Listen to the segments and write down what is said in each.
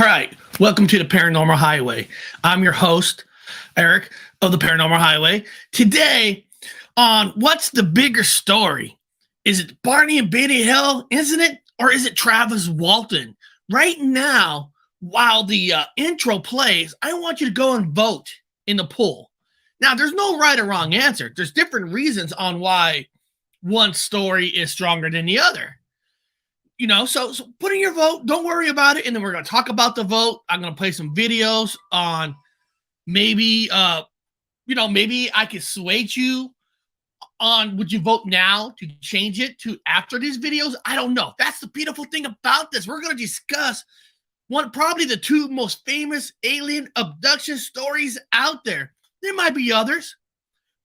right, welcome to the Paranormal Highway. I'm your host, Eric of the Paranormal Highway. Today, on What's the Bigger Story? Is it Barney and Betty Hill, isn't it? Or is it Travis Walton? Right now, while the intro plays, I want you to go and vote in the poll. Now, there's no right or wrong answer. There's different reasons on why one story is stronger than the other. You know, so put in your vote. Don't worry about it. And then we're going to talk about the vote. I'm going to play some videos on maybe, maybe I could sway you on would you vote now to change it to after these videos? I don't know. That's the beautiful thing about this. We're going to discuss probably the two most famous alien abduction stories out there. There might be others.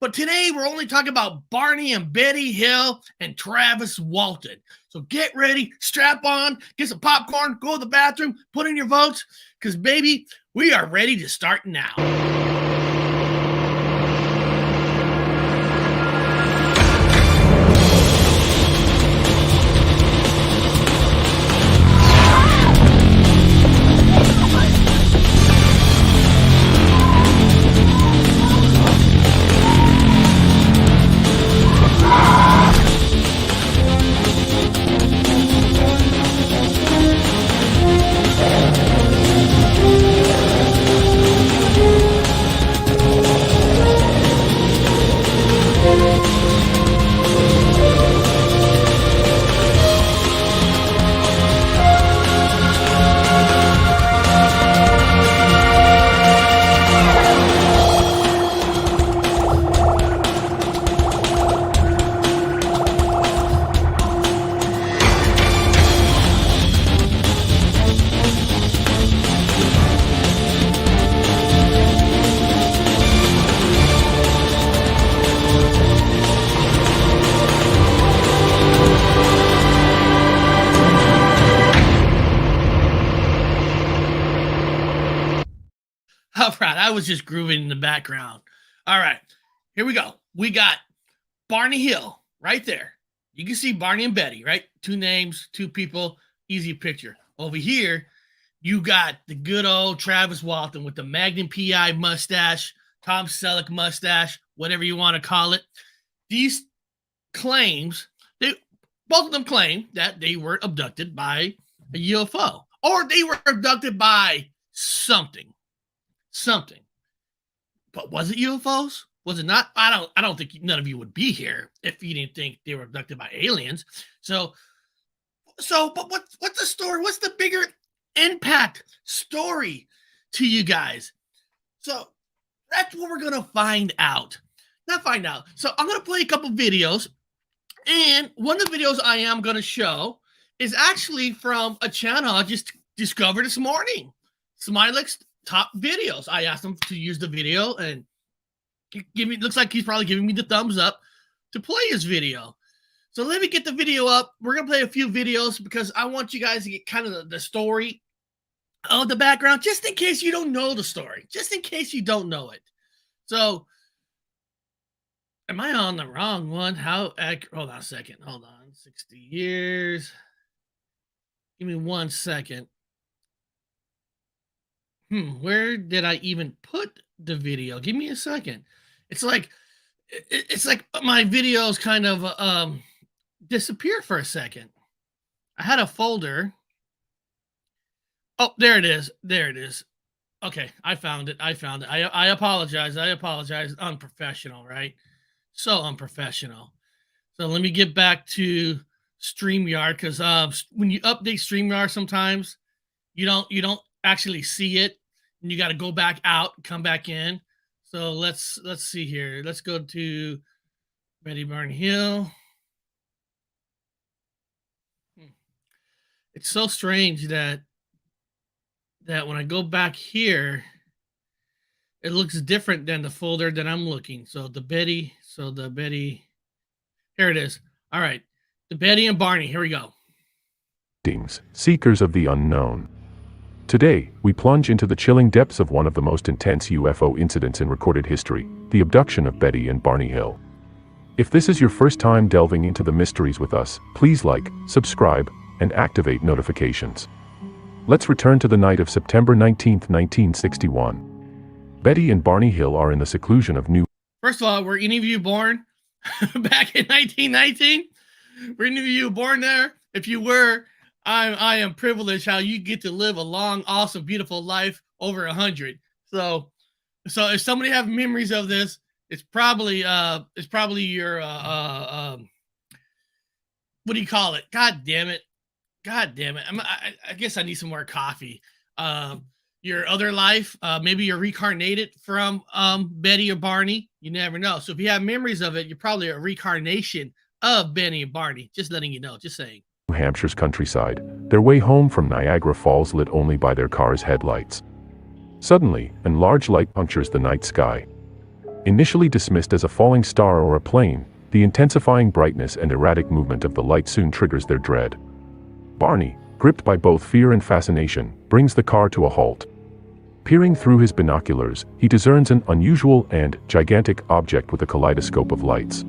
But today, we're only talking about Barney and Betty Hill and Travis Walton. So get ready, strap on, get some popcorn, go to the bathroom, put in your votes, because, baby, we are ready to start now. All right, I was just grooving in the background. All right, here we go. We got Barney Hill right there. You can see Barney and Betty, right? Two names, two people, easy picture. Over here, you got the good old Travis Walton with the Magnum PI mustache, Tom Selleck mustache, whatever you want to call it. These claims, both of them claim that they were abducted by a UFO, or they were abducted by something. But was it UFOs? Was it not? I don't think none of you would be here if you didn't think they were abducted by aliens. But what's the story? What's the bigger impact story to you guys? So that's what we're gonna find out. So I'm gonna play a couple videos, and one of the videos I am gonna show is actually from a channel I just discovered this morning. Smilek's top videos. I asked him to use the video, and looks like he's probably giving me the thumbs up to play his video. So let me get the video up. We're gonna play a few videos because I want you guys to get kind of the story of the background, just in case you don't know the story, just in case you don't know it. So am I on the wrong one? Hold on a second. Hold on. 60 years. Give me 1 second. Where did I even put the video? Give me a second. It's like my videos kind of disappear for a second. I had a folder. Oh, there it is. Okay, I found it. I apologize. Unprofessional, right? So unprofessional. So let me get back to StreamYard, because when you update StreamYard, sometimes you don't actually see it, and you got to go back out, come back in. So let's see here. Let's go to Barney Hill. It's so strange that when I go back here, it looks different than the folder that I'm looking. The Betty, here it is. All right, the Betty and Barney, here we go. Seekers of the unknown. Today, we plunge into the chilling depths of one of the most intense UFO incidents in recorded history, the abduction of Betty and Barney Hill. If this is your first time delving into the mysteries with us, please like, subscribe, and activate notifications. let's return to the night of September 19, 1961. Betty and Barney Hill are in the seclusion of New. First of all, were any of you born back in 1919? Were any of you born there? If you were, I am privileged how you get to live a long, awesome, beautiful life over 100. So if somebody have memories of this, it's probably your what do you call it? God damn it. I guess I need some more coffee. Your other life, maybe you're reincarnated from Betty or Barney. You never know. So if you have memories of it, you're probably a reincarnation of Betty and Barney. Just letting you know, just saying. Hampshire's countryside, their way home from Niagara Falls lit only by their car's headlights. Suddenly, a large light punctures the night sky. Initially dismissed as a falling star or a plane, the intensifying brightness and erratic movement of the light soon triggers their dread. Barney, gripped by both fear and fascination, brings the car to a halt. Peering through his binoculars, he discerns an unusual and gigantic object with a kaleidoscope of lights.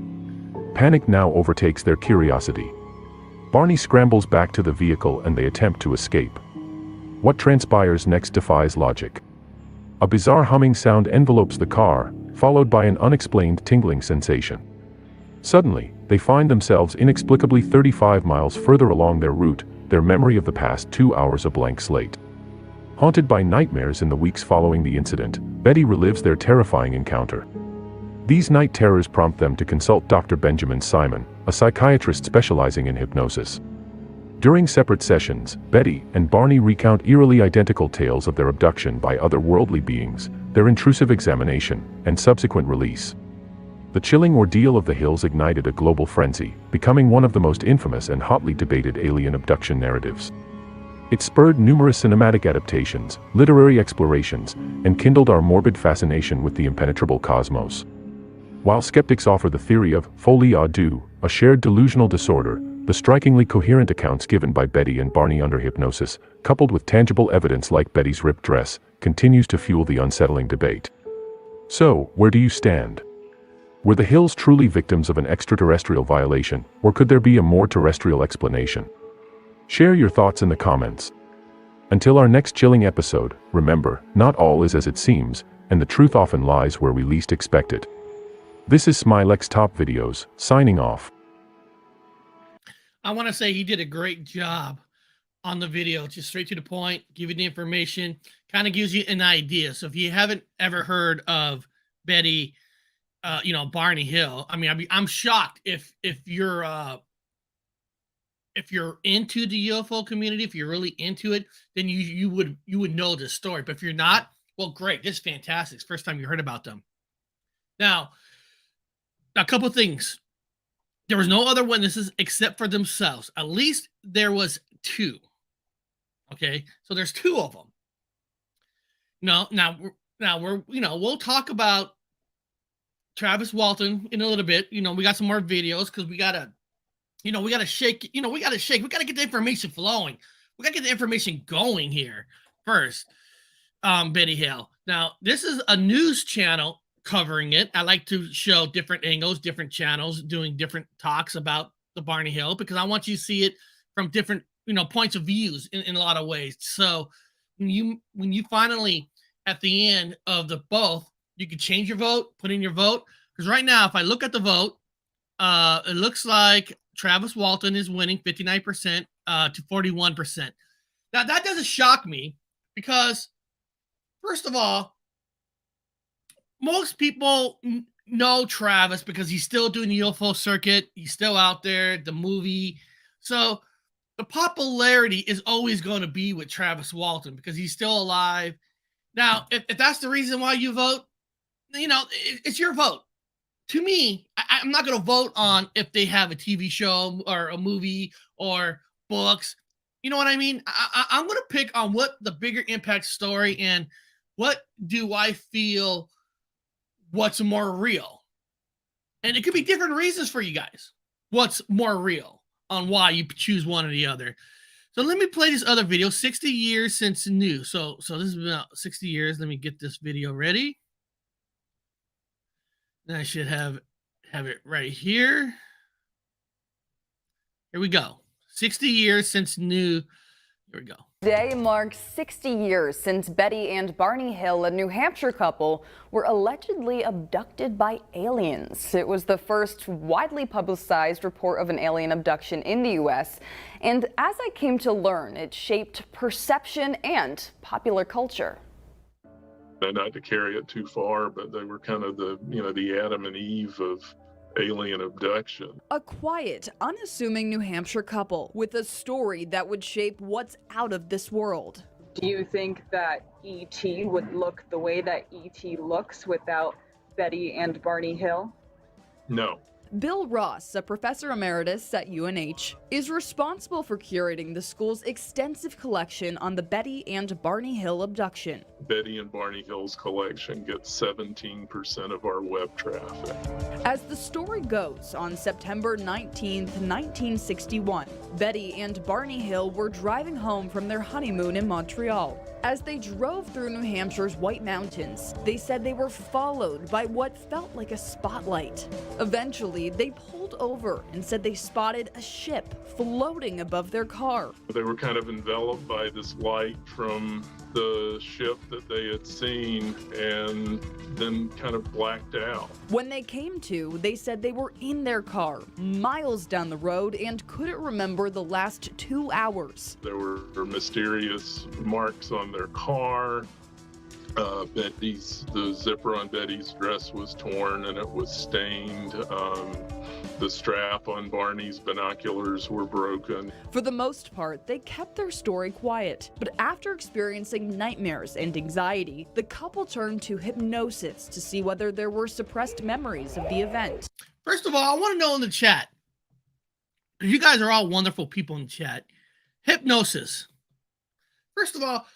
Panic now overtakes their curiosity. Barney scrambles back to the vehicle and they attempt to escape. What transpires next defies logic. A bizarre humming sound envelopes the car, followed by an unexplained tingling sensation. Suddenly, they find themselves inexplicably 35 miles further along their route, their memory of the past 2 hours a blank slate. Haunted by nightmares in the weeks following the incident, Betty relives their terrifying encounter. These night terrors prompt them to consult Dr. Benjamin Simon, a psychiatrist specializing in hypnosis. During separate sessions, Betty and Barney recount eerily identical tales of their abduction by otherworldly beings, their intrusive examination, and subsequent release. The chilling ordeal of the Hills ignited a global frenzy, becoming one of the most infamous and hotly debated alien abduction narratives. It spurred numerous cinematic adaptations, literary explorations, and kindled our morbid fascination with the impenetrable cosmos. While skeptics offer the theory of folie à deux, a shared delusional disorder, the strikingly coherent accounts given by Betty and Barney under hypnosis, coupled with tangible evidence like Betty's ripped dress, continues to fuel the unsettling debate. So, where do you stand? Were the Hills truly victims of an extraterrestrial violation, or could there be a more terrestrial explanation? Share your thoughts in the comments. Until our next chilling episode, remember, not all is as it seems, and the truth often lies where we least expect it. This is Smilex Top Videos, signing off. I want to say he did a great job on the video, just straight to the point, give you the information, kind of gives you an idea. So if you haven't ever heard of Betty, Barney Hill, I mean, I'm shocked if you're into the UFO community, if you're really into it, then you would know this story. But if you're not, well, great, this is fantastic. It's the first time you heard about them. Now, a couple of things. There was no other witnesses except for themselves. At least there was 2. Okay, so there's 2 of them. Now we'll talk about Travis Walton in a little bit. We got some more videos because we gotta shake. We gotta get the information flowing. We gotta get the information going here first. Betty Hill. Now, this is a news channel covering it. I like to show different angles, different channels doing different talks about the Barney Hill because I want you to see it from different, points of views in a lot of ways. So when you finally at the end of the both, you can change your vote, put in your vote. Because right now, if I look at the vote, it looks like Travis Walton is winning 59% to 41%. Now that doesn't shock me because, first of all, most people know Travis because he's still doing the UFO circuit. He's still out there, the movie. So the popularity is always going to be with Travis Walton because he's still alive. Now, if that's the reason why you vote, it's your vote. To me, I'm not going to vote on if they have a TV show or a movie or books. You know what I mean? I'm going to pick on what the bigger impact story and what do I feel what's more real. And it could be different reasons for you guys. What's more real on why you choose one or the other. So let me play this other video, 60 years since new. So this is about 60 years. Let me get this video ready. And I should have it right here. Here we go. 60 years since new Here we go. Today marks 60 years since Betty and Barney Hill, a New Hampshire couple, were allegedly abducted by aliens. It was the first widely publicized report of an alien abduction in the U.S. And as I came to learn, it shaped perception and popular culture. Not to carry it too far, but they were kind of the Adam and Eve of alien abduction. A quiet, unassuming New Hampshire couple with a story that would shape what's out of this world. Do you think that E.T. would look the way that E.T. looks without Betty and Barney Hill? No. Bill Ross, a professor emeritus at UNH, is responsible for curating the school's extensive collection on the Betty and Barney Hill abduction. Betty and Barney Hill's collection gets 17% of our web traffic. As the story goes, on September 19, 1961, Betty and Barney Hill were driving home from their honeymoon in Montreal. As they drove through New Hampshire's White Mountains, they said they were followed by what felt like a spotlight. Eventually, they pulled over and said they spotted a ship floating above their car. They were kind of enveloped by this light from the ship that they had seen and then kind of blacked out. When they came to, they said they were in their car, miles down the road, and couldn't remember the last 2 hours. There were mysterious marks on their car. The zipper on Betty's dress was torn and it was stained. The strap on Barney's binoculars were broken. For the most part, they kept their story quiet. But after experiencing nightmares and anxiety, the couple turned to hypnosis to see whether there were suppressed memories of the event. First of all, I want to know in the chat. You guys are all wonderful people in the chat. Hypnosis. First of all,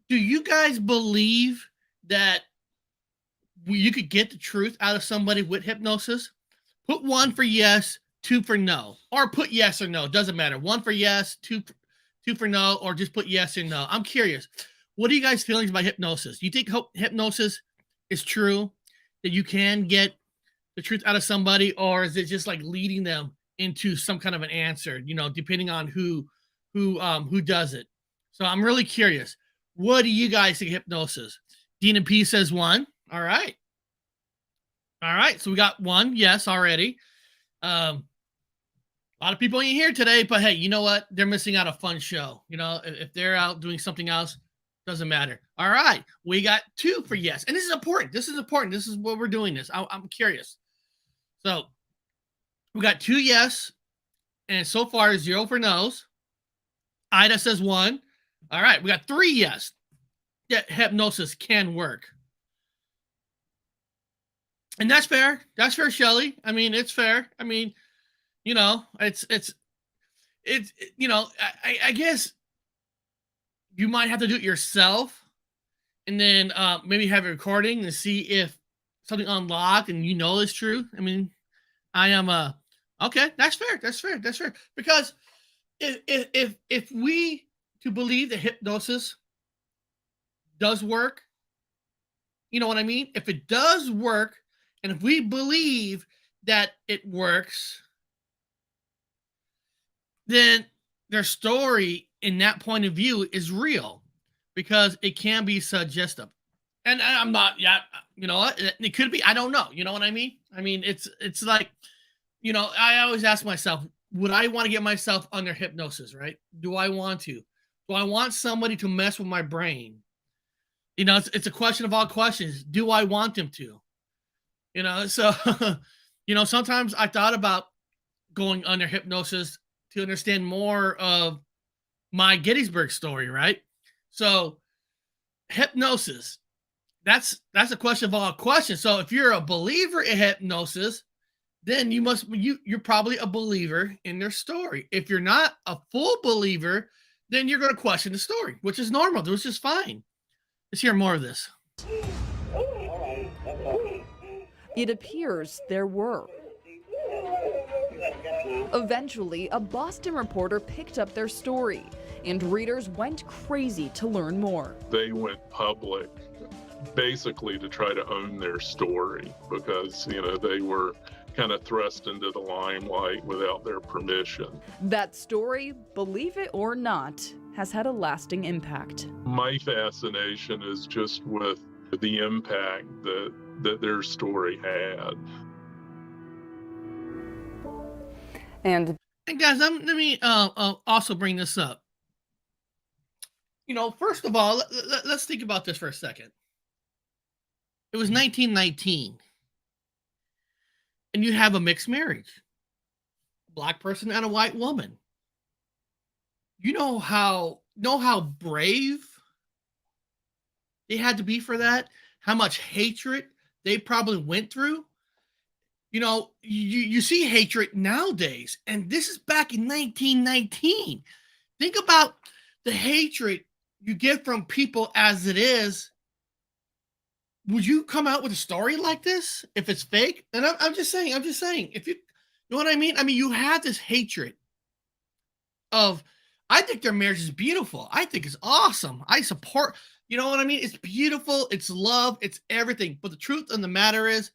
do you guys believe that you could get the truth out of somebody with hypnosis? Put 1 for yes, 2 for no. Or put yes or no. Doesn't matter. 1 for yes, 2 for no, or just put yes or no. I'm curious. What are you guys' feelings about hypnosis? You think hypnosis is true? That you can get the truth out of somebody? Or is it just like leading them into some kind of an answer, depending on who does it? So I'm really curious. What do you guys think of hypnosis? Dean and P says 1. All right. So we got 1 yes already. A lot of people ain't here today, but hey, you know what? They're missing out a fun show. If they're out doing something else, doesn't matter. All right. We got 2 for yes. And this is important. This is what we're doing this. I'm curious. So we got 2 yes. And so far 0 for no's. Ida says 1. All right, we got 3 yes. That hypnosis can work. And that's fair. That's fair, Shelly. I mean, it's fair. I mean, it's I guess you might have to do it yourself and then maybe have a recording and see if something unlocked and is true. I mean, I am okay, that's fair. That's fair. Because if we to believe that hypnosis does work, you know what I mean? If it does work, and if we believe that it works, then their story in that point of view is real because it can be suggestive. And I'm not, it could be, I don't know. You know what I mean? I mean, it's like, I always ask myself, would I want to get myself under hypnosis, right? Do I want to? Do I want somebody to mess with my brain? It's a question of all questions. Do I want them to? So, sometimes I thought about going under hypnosis to understand more of my Gettysburg story, right? So, hypnosis, that's a question of all questions. So, if you're a believer in hypnosis, then you're probably a believer in their story. If you're not a full believer, then you're going to question the story, which is normal, which is fine. Let's hear more of this. It appears there were. Eventually, a Boston reporter picked up their story, and readers went crazy to learn more. They went public basically to try to own their story because, they were kind of thrust into the limelight without their permission. That story, believe it or not, has had a lasting impact. My fascination is just with the impact that their story had. And guys, let me also bring this up. First of all, let's think about this for a second. It was 1919, and you have a mixed marriage, black person and a white woman. You know how brave they had to be for that? How much hatred they probably went through? You see hatred nowadays, and this is back in 1919. Think about the hatred you get from people as it is. Would you come out with a story like this if it's fake? And I'm just saying, if you know what I mean? I mean, you have this hatred of, I think their marriage is beautiful. I think it's awesome. I support, you know what I mean? It's beautiful. It's love. It's everything. But the truth of the matter is,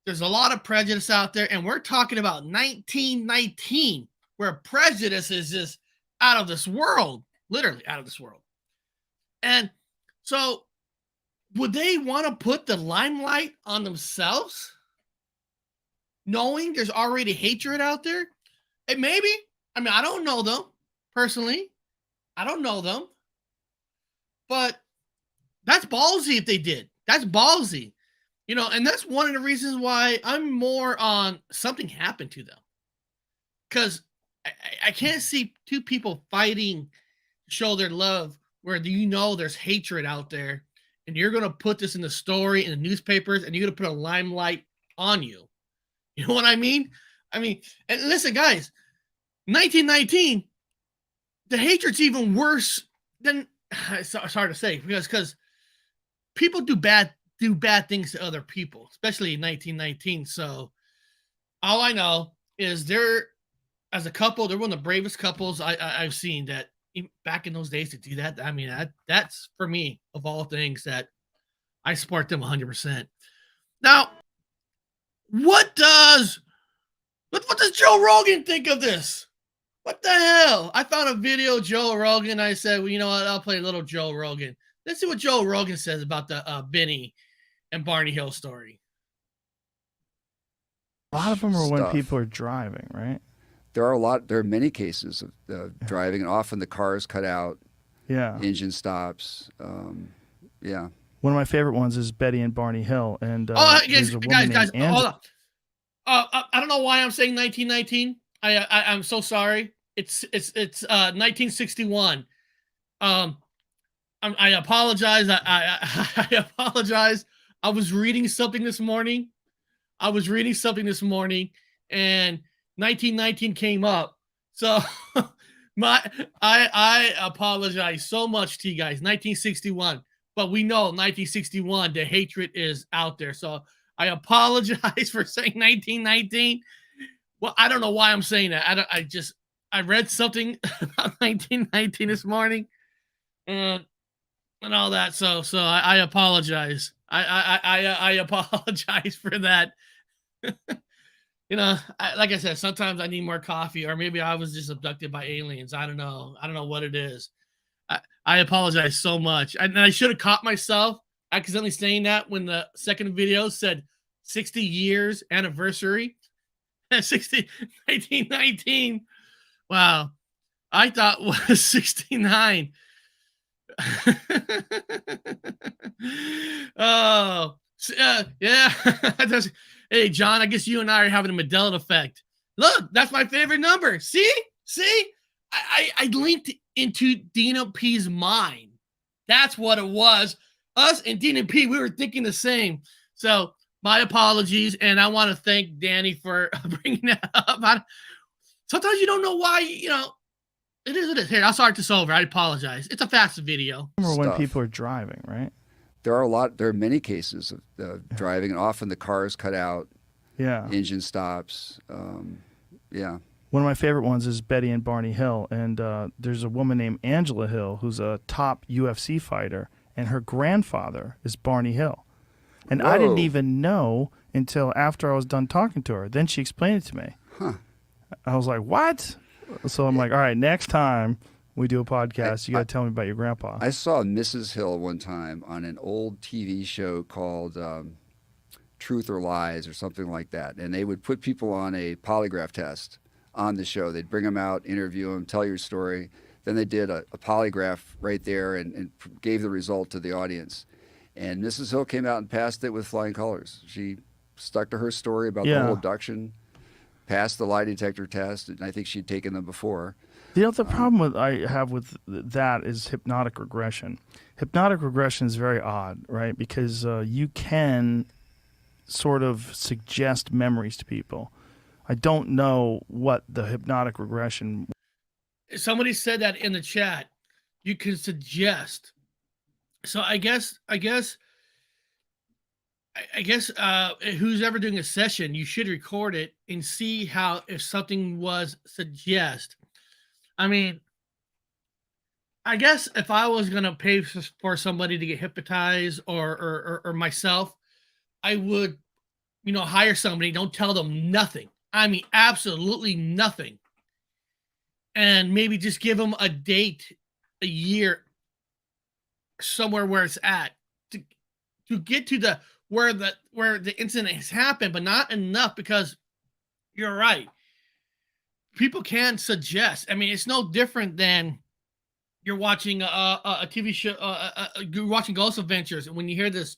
there's a lot of prejudice out there. And we're talking about 1919, where prejudice is just out of this world, literally out of this world. And so, would they want to put the limelight on themselves, knowing there's already hatred out there? And maybe, I mean, I don't know them personally. I don't know them. But that's ballsy if they did. That's ballsy. And that's one of the reasons why I'm more on something happened to them. Because I can't see two people fighting to show their love where there's hatred out there. And you're going to put this in the story, in the newspapers, and you're going to put a limelight on you. You know what I mean? And listen, guys, 1919, the hatred's even worse than, it's hard to say, because people do bad things to other people, especially in 1919. So all I know is as a couple, they're one of the bravest couples I've seen that back in those days to do that. I mean, that's for me, of all things, that I support them 100%. Now, what does Joe Rogan think of this? What the hell? I found a video of Joe Rogan. I said, well, you know what? I'll play a little Joe Rogan. Let's see what Joe Rogan says about the Benny and Barney Hill story. A lot of them are when people are driving, right? There are many cases of driving, and often the car is cut out. Yeah. Engine stops. Yeah. One of my favorite ones is Betty and Barney Hill, and guys, hold on. I don't know why I'm saying 1919. I'm so sorry. It's 1961. I apologize. I apologize. I was reading something this morning, and 1919 came up. So I apologize so much to you guys. 1961, but we know 1961, the hatred is out there. So I apologize for saying 1919. Well, I don't know why I'm saying that. I read something about 1919 this morning, and all that. So I apologize. I apologize for that. Like I said, sometimes I need more coffee, or maybe I was just abducted by aliens. I don't know what it is. I apologize so much. And I should have caught myself accidentally saying that when the second video said 60 years anniversary. 1919. Wow. I thought it was 69. Oh, yeah. Hey, John, I guess you and I are having a Mandela effect. Look, that's my favorite number. See? I linked into Dina P's mind. That's what it was. Us and Dina P, we were thinking the same. So my apologies, and I want to thank Danny for bringing that up. Sometimes you don't know why, it is. Here, I'll start this over. I apologize. It's a fast video. Remember when people are driving, right? There are many cases of driving, and often the car is cut out. Yeah. Engine stops. Yeah. One of my favorite ones is Betty and Barney Hill, and there's a woman named Angela Hill who's a top UFC fighter, and her grandfather is Barney Hill. And I didn't even know until after I was done talking to her. Then she explained it to me. Huh. I was like, what? So I'm like, all right, next time We do a podcast. You got to tell me about your grandpa. I saw Mrs. Hill one time on an old TV show called Truth or Lies or something like that. And they would put people on a polygraph test on the show. They'd bring them out, interview them, tell your story. Then they did a polygraph right there and gave the result to the audience. And Mrs. Hill came out and passed it with flying colors. She stuck to her story about the whole abduction, passed the lie detector test, and I think she'd taken them before. The problem I have with that is hypnotic regression. Hypnotic regression is very odd, right? Because you can sort of suggest memories to people. I don't know what the hypnotic regression. Somebody said that in the chat. You can suggest. So I guess who's ever doing a session, you should record it and see how if something was suggest. I mean, I guess if I was gonna pay for somebody to get hypnotized or myself, I would, hire somebody. Don't tell them nothing. I mean, absolutely nothing. And maybe just give them a date, a year, somewhere where it's at to get to where the incident has happened, but not enough, because you're right. People can suggest. I mean, it's no different than you're watching a TV show, you're watching Ghost Adventures, and when you hear this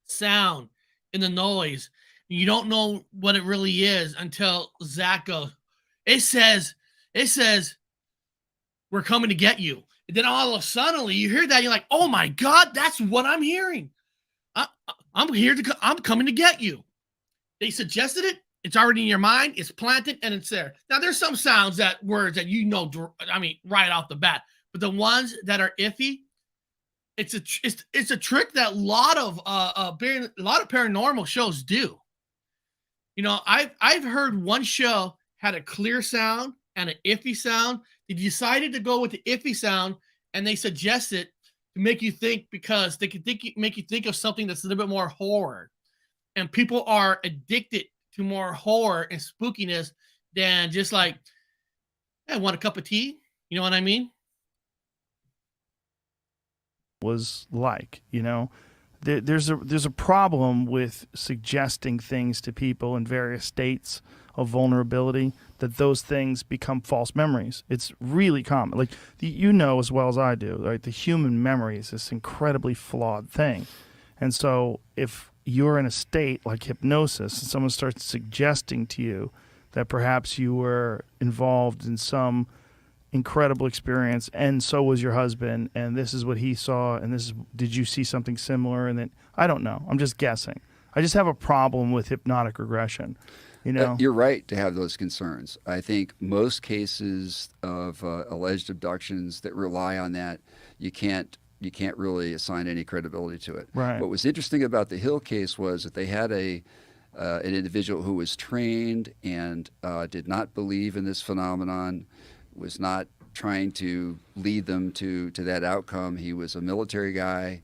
sound and the noise, you don't know what it really is until Zach goes, it says, we're coming to get you. And then all of a sudden you hear that, you're like, oh my God, that's what I'm hearing. I'm coming to get you. They suggested it. It's already in your mind. It's planted and it's there. Now there's some words that right off the bat, but the ones that are iffy, it's a trick that a lot of paranormal shows do. I've heard one show had a clear sound and an iffy sound. They decided to go with the iffy sound, and they suggest it to make you think, because they can make you think of something that's a little bit more horror. And people are addicted to more horror and spookiness than just like, hey, want a cup of tea? You know what I mean? Was like, there's a problem with suggesting things to people in various states of vulnerability, that those things become false memories. It's really common. Like, as well as I do, right? The human memory is this incredibly flawed thing. And so if you're in a state like hypnosis and someone starts suggesting to you that perhaps you were involved in some incredible experience, and so was your husband, and this is what he saw, and did you see something similar? And then, I don't know. I'm just guessing. I just have a problem with hypnotic regression. You're right to have those concerns. I think most cases of alleged abductions that rely on that, you can't really assign any credibility to it. Right. What was interesting about the Hill case was that they had an individual who was trained and did not believe in this phenomenon, was not trying to lead them to that outcome. He was a military guy.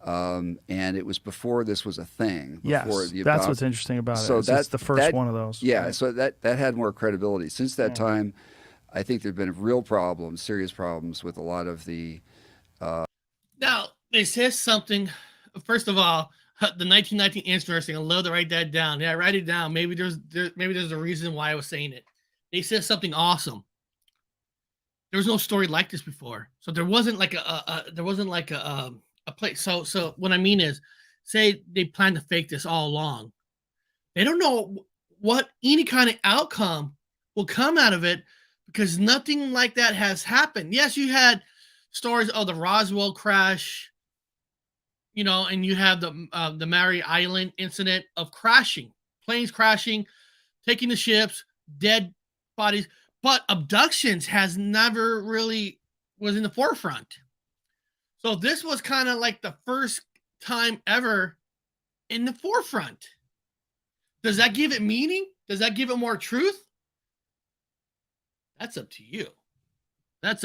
And it was before this was a thing. Yes, that's what's interesting about it. So that's the first one of those. Yeah, right? So that had more credibility. Since that time, I think there have been real problems, serious problems with a lot of the... Now, it says something. First of all, the 1919 interesting. I'd love to write that down. Yeah, write it down. Maybe there's a reason why I was saying it. They said something awesome. There was no story like this before. So there wasn't like a place. So what I mean is, say they plan to fake this all along. They don't know what any kind of outcome will come out of it, because nothing like that has happened. Yes, you had stories of the Roswell crash, and you have the Mary Island incident of planes crashing, taking the ships, dead bodies, but abductions has never really was in the forefront. So this was kind of like the first time ever in the forefront. Does that give it meaning? Does that give it more truth? That's up to you. Does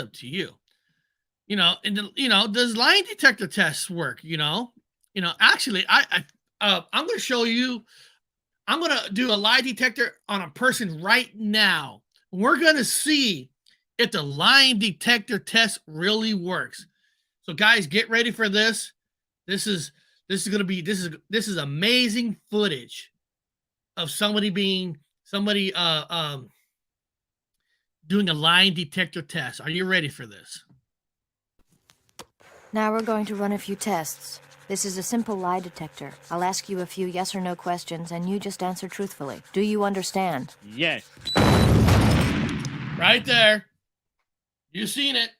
lie detector tests work? Actually, I'm going to show you. I'm going to do a lie detector on a person right now. We're going to see if the lie detector test really works. So guys, get ready for this. This is amazing footage of somebody doing a lie detector test. Are you ready for this? Now we're going to run a few tests. This is a simple lie detector. I'll ask you a few yes or no questions, and you just answer truthfully. Do you understand? Yes. Right there. You seen it.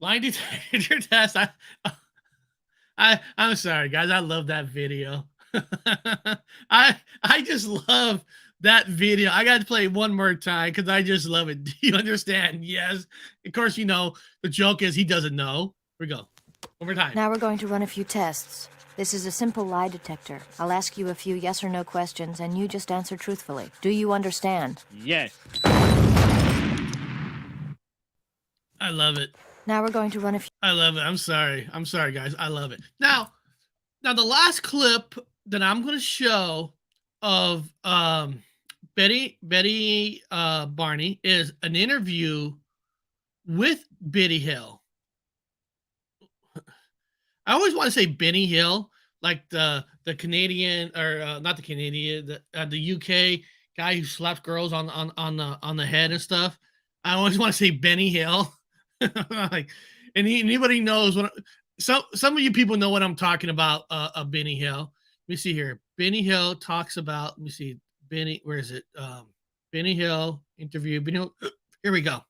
Lie detector test. I'm sorry, guys. I love that video. I just love that video. I got to play it one more time because I just love it. Do you understand? Yes. Of course, you know, the joke is he doesn't know. Here we go. One more time. Now we're going to run a few tests. This is a simple lie detector. I'll ask you a few yes or no questions, and you just answer truthfully. Do you understand? Yes. I love it. Now we're going to run a few... I love it. I'm sorry, guys. I love it. Now the last clip that I'm going to show of Betty Barney is an interview with Betty Hill. I always want to say Benny Hill, like the Canadian, or not the Canadian, the UK guy who slaps girls on the head and stuff. I always want to say Benny Hill. Like, and anybody knows what some of you people know what I'm talking about. Benny Hill. Let me see here. Benny Hill talks about. Let me see. Benny, where is it? Benny Hill interview. Benny Hill. Here we go.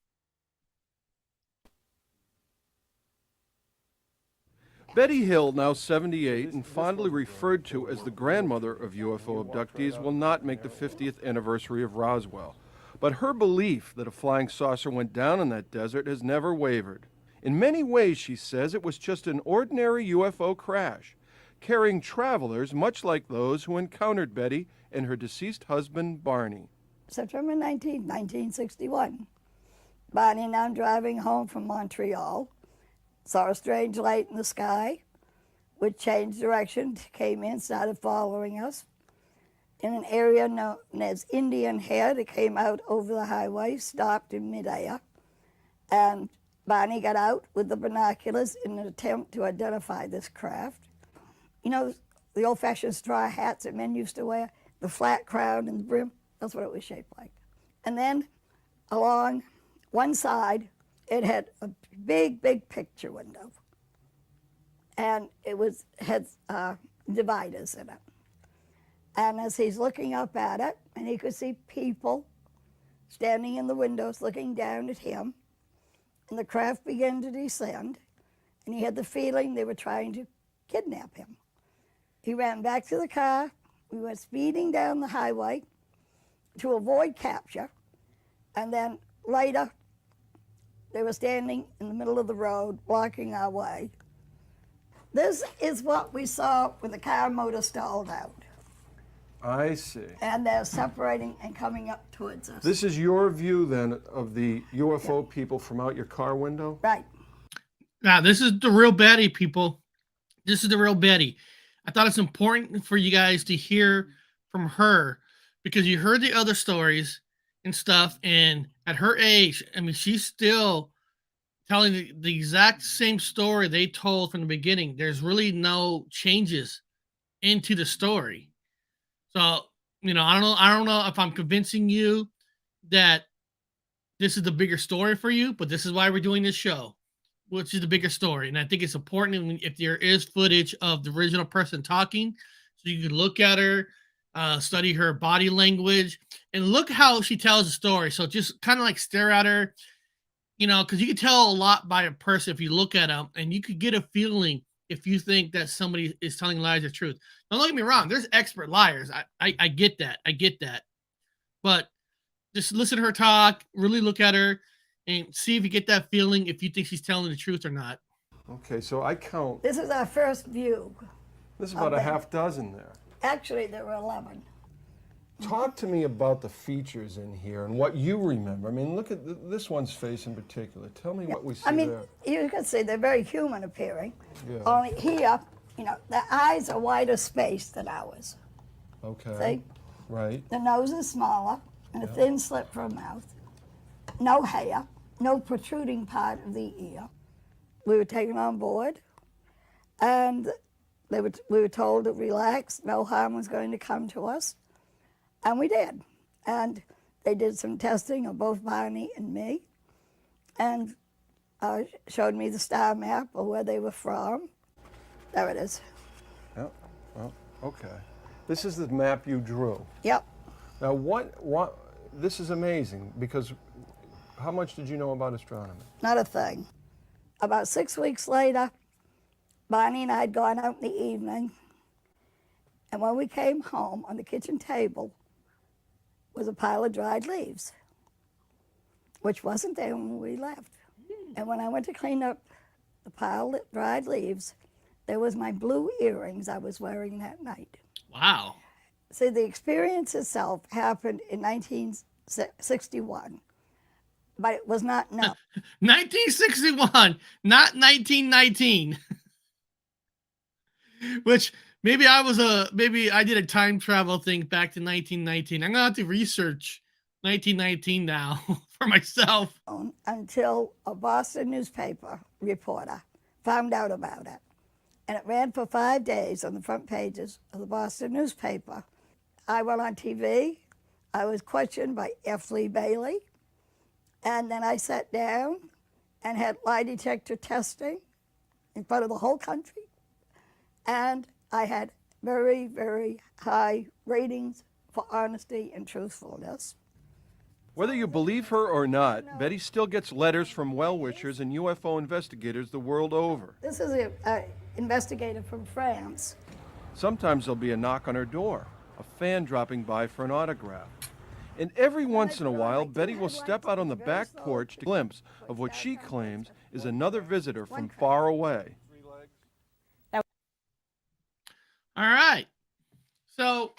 Betty Hill, now 78 and fondly referred to as the grandmother of UFO abductees, will not make the 50th anniversary of Roswell. But her belief that a flying saucer went down in that desert has never wavered. In many ways, she says, it was just an ordinary UFO crash, carrying travelers much like those who encountered Betty and her deceased husband, Barney. September 19, 1961. Barney and I driving home from Montreal. Saw a strange light in the sky, which changed direction, came in, started following us. In an area known as Indian Head, it came out over the highway, stopped in midair, and Barney got out with the binoculars in an attempt to identify this craft. You know, the old-fashioned straw hats that men used to wear, the flat crown and the brim, that's what it was shaped like. And then along one side, it had a big, big picture window, and it had dividers in it. And as he's looking up at it, and he could see people standing in the windows looking down at him, and the craft began to descend, and he had the feeling they were trying to kidnap him. He ran back to the car. We went speeding down the highway to avoid capture, and then later, they were standing in the middle of the road, blocking our way. This is what we saw when the car motor stalled out. I see. And they're separating and coming up towards us. This is your view, then, of the UFO people from out your car window? Right. Now, this is the real Betty, people. This is the real Betty. I thought it's important for you guys to hear from her because you heard the other stories and stuff, and at her age, I mean, she's still telling the exact same story they told from the beginning. There's really no changes into the story. So, you know, I don't know if I'm convincing you that this is the bigger story for you, but this is why we're doing this show, which is the bigger story. And I think it's important if there is footage of the original person talking, so you can look at her, study her body language, and look how she tells the story. So just kind of like stare at her, you know, because you can tell a lot by a person if you look at them, and you could get a feeling if you think that somebody is telling lies or truth. Now, don't get me wrong. There's expert liars. I get that. I get that. But just listen to her talk, really look at her, and see if you get that feeling if you think she's telling the truth or not. Okay, so I count. This is our first view. There's about a half dozen there. Actually, there were 11. Talk to me about the features in here and what you remember. I mean, look at this one's face in particular. Tell me what we see there. You can see they're very human appearing. Yeah. Only here, you know, the eyes are wider spaced than ours. Okay. See? Right. The nose is smaller and a thin slit for a mouth. No hair. no protruding part of the ear. We were taken on board, and we were told to relax, no harm was going to come to us, and we did. And they did some testing of both Barney and me, and showed me the star map of where they were from. There it is. Yeah. Well, okay. This is the map you drew. Yep. Now, this is amazing, because how much did you know about astronomy? Not a thing. About 6 weeks later, Barney and I had gone out in the evening, and when we came home, on the kitchen table was a pile of dried leaves, which wasn't there when we left. And when I went to clean up the pile of dried leaves, there was my blue earrings I was wearing that night. Wow. See, the experience itself happened in 1961, but it was not known. 1961, not 1919. Which maybe I did a time travel thing back to 1919. I'm gonna have to research 1919 now for myself. Until a Boston newspaper reporter found out about it. And it ran for 5 days on the front pages of the Boston newspaper. I went on TV. I was questioned by F. Lee Bailey. And then I sat down and had lie detector testing in front of the whole country. And I had very, very high ratings for honesty and truthfulness. Whether you believe her or not, Betty still gets letters from well-wishers and UFO investigators the world over. This is an investigator from France. Sometimes there'll be a knock on her door, a fan dropping by for an autograph. And every once in a while, Betty will step out on the back porch to get a glimpse of what she claims is another visitor from far away. All right. So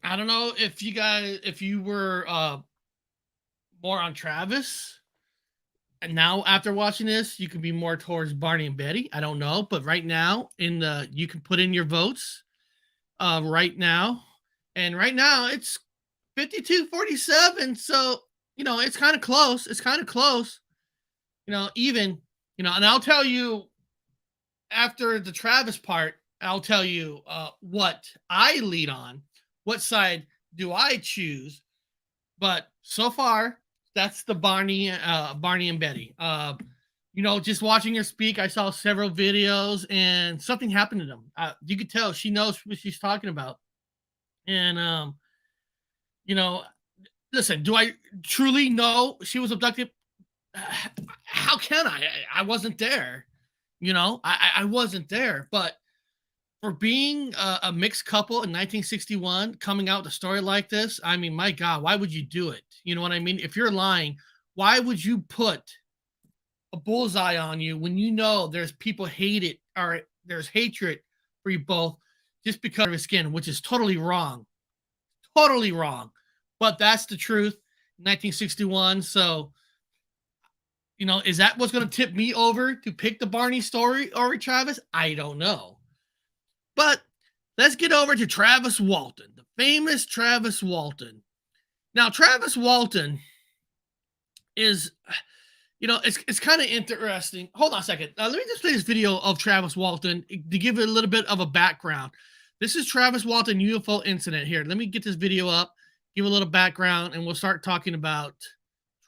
I don't know if you were more on Travis, and now after watching this, you can be more towards Barney and Betty. I don't know, but right now you can put in your votes right now, and right now it's 52-47. So it's kind of close. It's kind of close. Even and I'll tell you after the Travis part. I'll tell you what I lead on. What side do I choose? But so far, that's the Barney and Betty. Just watching her speak, I saw several videos, and something happened to them. You could tell she knows what she's talking about. And listen, do I truly know she was abducted? How can I? I wasn't there. I wasn't there, but for being a mixed couple in 1961, coming out with a story like this, I mean, my God, why would you do it? You know what I mean? If you're lying, why would you put a bullseye on you when you know there's people hate it, or there's hatred for you both just because of your skin, which is totally wrong. Totally wrong. But that's the truth. 1961. So, is that what's going to tip me over to pick the Barney story over Travis? I don't know. But let's get over to Travis Walton, the famous Travis Walton. Now, Travis Walton is, it's kind of interesting. Hold on a second. Let me just play this video of Travis Walton to give it a little bit of a background. This is Travis Walton UFO incident here. Let me get this video up, give a little background, and we'll start talking about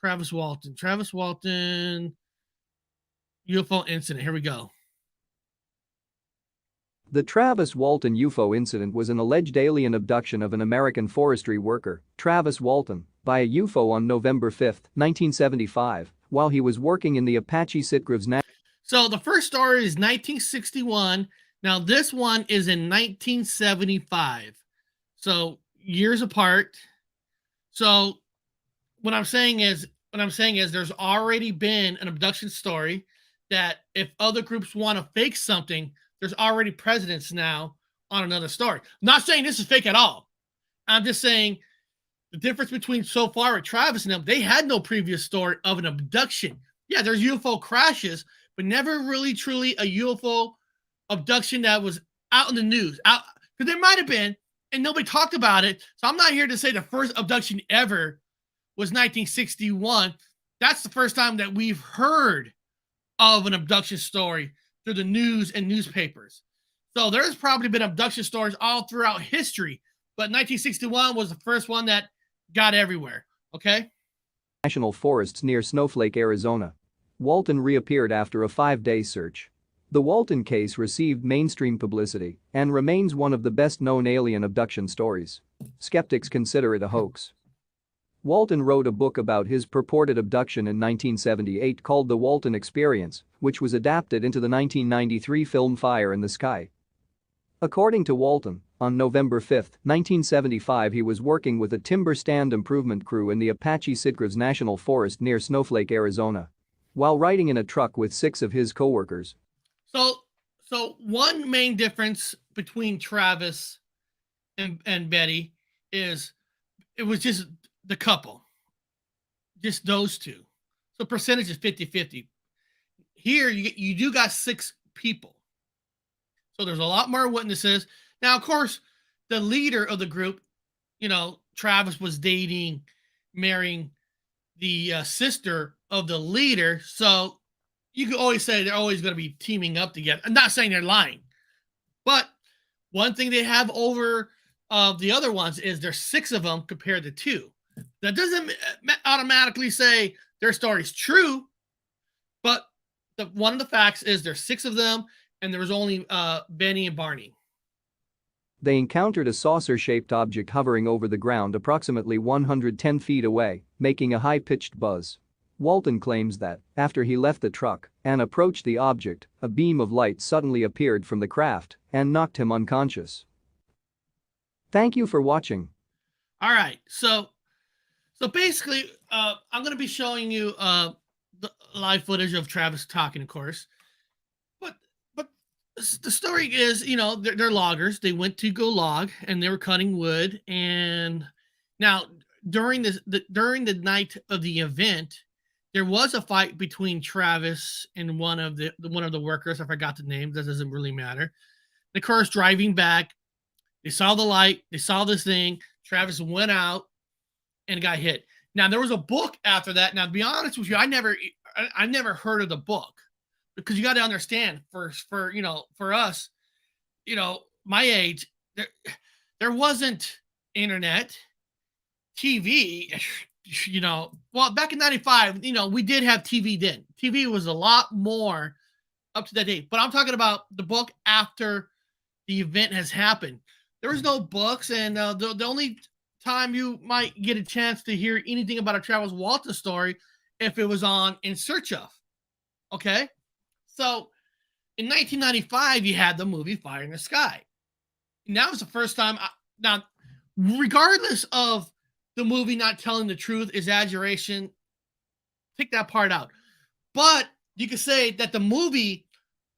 Travis Walton. Travis Walton UFO incident. Here we go. The Travis Walton UFO incident was an alleged alien abduction of an American forestry worker, Travis Walton, by a UFO on November 5, 1975, while he was working in the Apache Sitgroves National. So the first story is 1961. Now this one is in 1975. So years apart. So what I'm saying is there's already been an abduction story that if other groups want to fake something, there's already precedents now on another story. I'm not saying this is fake at all. I'm just saying the difference between so far with Travis and them, they had no previous story of an abduction. Yeah, there's UFO crashes, but never really truly a UFO abduction that was out in the news. Because there might have been, and nobody talked about it. So I'm not here to say the first abduction ever was 1961. That's the first time that we've heard of an abduction story through the news and newspapers. So there's probably been abduction stories all throughout history, but 1961 was the first one that got everywhere. Okay. National forests near Snowflake, Arizona. Walton reappeared after a 5-day search. The Walton case received mainstream publicity and remains one of the best-known alien abduction stories. Skeptics consider it a hoax. Walton wrote a book about his purported abduction in 1978 called The Walton Experience, which was adapted into the 1993 film Fire in the Sky. According to Walton, on November 5, 1975, he was working with a timber stand improvement crew in the Apache Sitgreaves National Forest near Snowflake, Arizona. While riding in a truck with 6 of his co-workers. So one main difference between Travis and Betty is it was just the couple, just those two. So percentage is 50-50. Here you do got 6 people. So there's a lot more witnesses. Now, of course, the leader of the group, Travis was marrying the sister of the leader. So you can always say they're always going to be teaming up together. I'm not saying they're lying. But one thing they have over the other ones is there's 6 of them compared to 2. That doesn't automatically say their story's true, but one of the facts is there's 6 of them, and there was only Benny and Barney. They encountered a saucer-shaped object hovering over the ground approximately 110 feet away, making a high-pitched buzz. Walton claims that, after he left the truck and approached the object, a beam of light suddenly appeared from the craft and knocked him unconscious. Thank you for watching. All right, so basically, I'm going to be showing you the live footage of Travis talking, of course. But the story is, they're loggers. They went to go log, and they were cutting wood. And now, during the night of the event, there was a fight between Travis and one of the workers. I forgot the name. That doesn't really matter. The car's driving back. They saw the light. They saw this thing. Travis went out and got hit. Now, there was a book after that. Now, to be honest with you, I never heard of the book, because you got to understand, for us, my age, there wasn't internet, TV, well, back in 95, we did have TV then. TV was a lot more up to that date, but I'm talking about the book after the event has happened. There was no books, and the only time you might get a chance to hear anything about a Travis Walton story if it was on In Search Of. Okay? So in 1995, you had the movie Fire in the Sky. And that was the first time. Now, regardless of the movie not telling the truth, exaggeration, take that part out. But you could say that the movie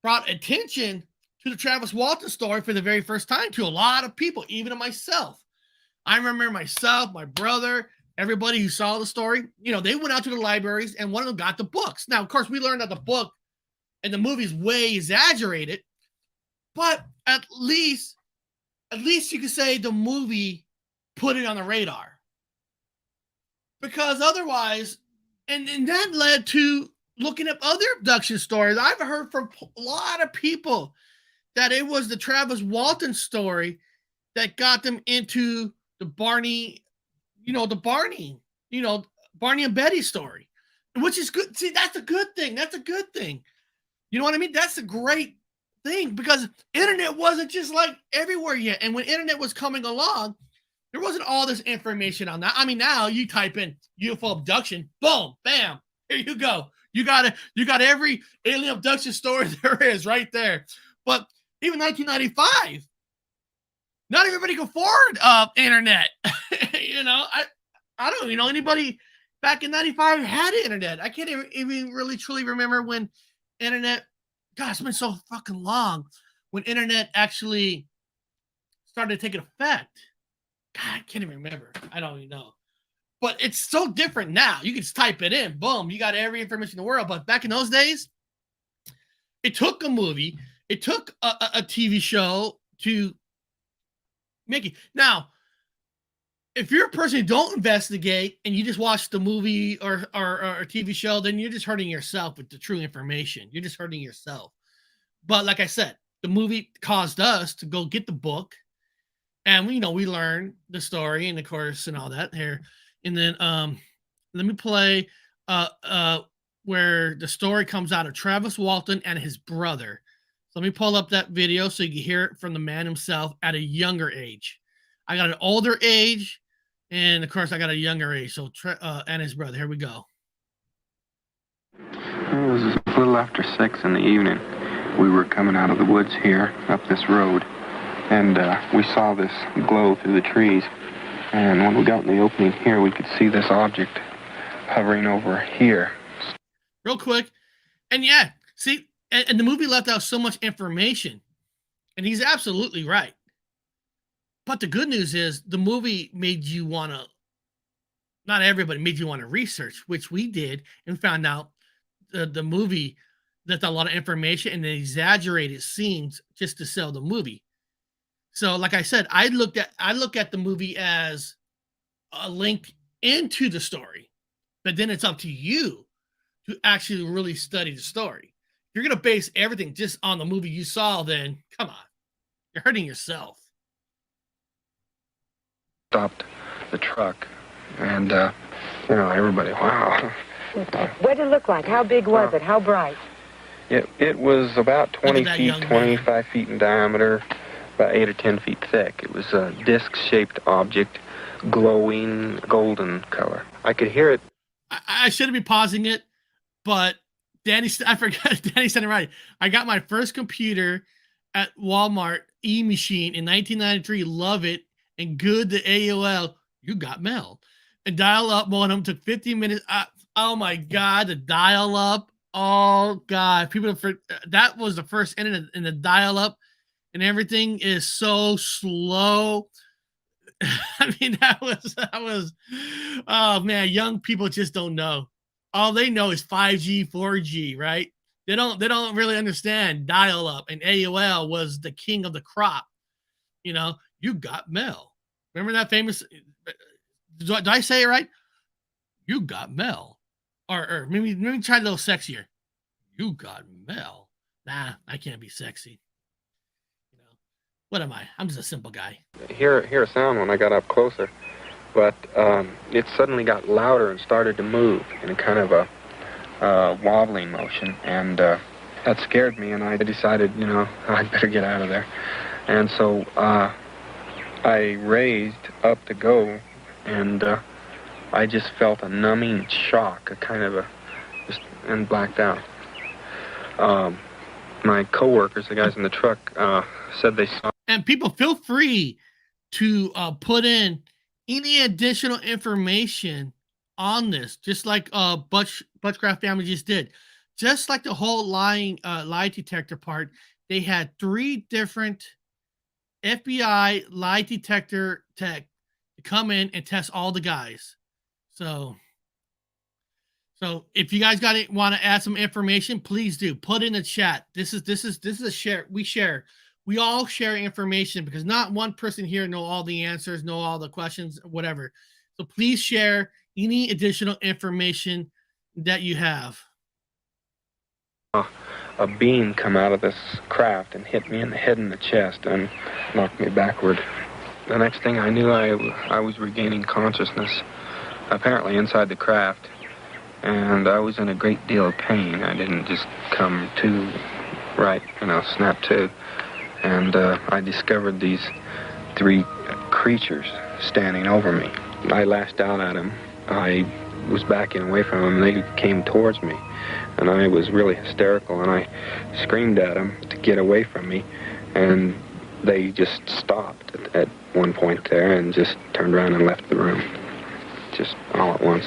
brought attention to the Travis Walton story for the very first time to a lot of people, even to myself. I remember myself, my brother, everybody who saw the story, they went out to the libraries, and one of them got the books. Now, of course, we learned that the book and the movie's way exaggerated, but at least you could say the movie put it on the radar. Because otherwise, and that led to looking up other abduction stories. I've heard from a lot of people that it was the Travis Walton story that got them into the Barney, Barney and Betty story, which is good. See, that's a good thing. That's a good thing. You know what I mean? That's a great thing, because internet wasn't just like everywhere yet. And when internet was coming along, there wasn't all this information on that. I mean, now you type in UFO abduction, boom, bam, here you go. You got every alien abduction story there is right there. But even 1995, not everybody could afford internet. I don't anybody back in 95 had internet. I can't even really truly remember when internet, gosh, it's been so fucking long, when internet actually started to take effect. God, I can't even remember. I don't even know. But it's so different now. You can just type it in, boom, you got every information in the world. But back in those days, it took a movie, it took a TV show to make it. Now, if you're a person who don't investigate and you just watch the movie or TV show, then you're just hurting yourself with the true information. You're just hurting yourself. But like I said, the movie caused us to go get the book, and we learn the story and the course and all that here. And then let me play where the story comes out of Travis Walton and his brother. So let me pull up that video so you can hear it from the man himself at a younger age. I got an older age, and of course I got a younger age. So and his brother. Here we go. It was a little after 6 in the evening. We were coming out of the woods here up this road, and we saw this glow through the trees. And when we got in the opening here, we could see this object hovering over here. Real quick. And yeah, see, and the movie left out so much information. And he's absolutely right. But the good news is the movie made you want to, not everybody made you want to research, which we did, and found out the movie left out a lot of information and exaggerated scenes just to sell the movie. So, like I said, I look at the movie as a link into the story, but then it's up to you to actually really study the story. If you're going to base everything just on the movie you saw, then come on, you're hurting yourself. Stopped the truck, and everybody, wow. What did it look like? How big was it? How bright? It was about 20 feet, 25 feet in diameter, about 8 or 10 feet thick. It was a disc-shaped object, glowing golden color. I could hear it. I shouldn't be pausing it, but Danny said it right. I got my first computer at Walmart e-machine in 1993. Love it. And good to AOL. You got mail. And dial-up modem took 15 minutes. Oh my God, the dial-up. Oh God, that was the first internet, and the dial-up and everything is so slow. I mean, that was. Oh man, young people just don't know. All they know is 5G, 4G, right? They don't really understand dial-up, and AOL was the king of the crop. You got mail. Remember that famous? Did I say it right? You got mail. Or maybe try a little sexier. You got mail. Nah, I can't be sexy. What am I? I'm just a simple guy. Hear a sound when I got up closer, but it suddenly got louder and started to move in a kind of a wobbling motion, and that scared me, and I decided, I'd better get out of there. And so I raised up to go, and I just felt a numbing shock, and blacked out. My coworkers, the guys in the truck, said they saw. And people, feel free to put in any additional information on this, just like Butchcraft family just did. Just like the whole lie detector part, they had 3 different FBI lie detector tech to come in and test all the guys. So if you guys want to add some information, please do put in the chat. This is a share. We all share information because not one person here know all the answers, know all the questions, whatever. So please share any additional information that you have. A beam come out of this craft and hit me in the head and the chest and knocked me backward. The next thing I knew, I was regaining consciousness, apparently inside the craft, and I was in a great deal of pain. I didn't just come to right, snap to. And I discovered these 3 creatures standing over me. I lashed out at them. I was backing away from them, and they came towards me. And I was really hysterical, and I screamed at them to get away from me. And they just stopped at one point there and just turned around and left the room, just all at once.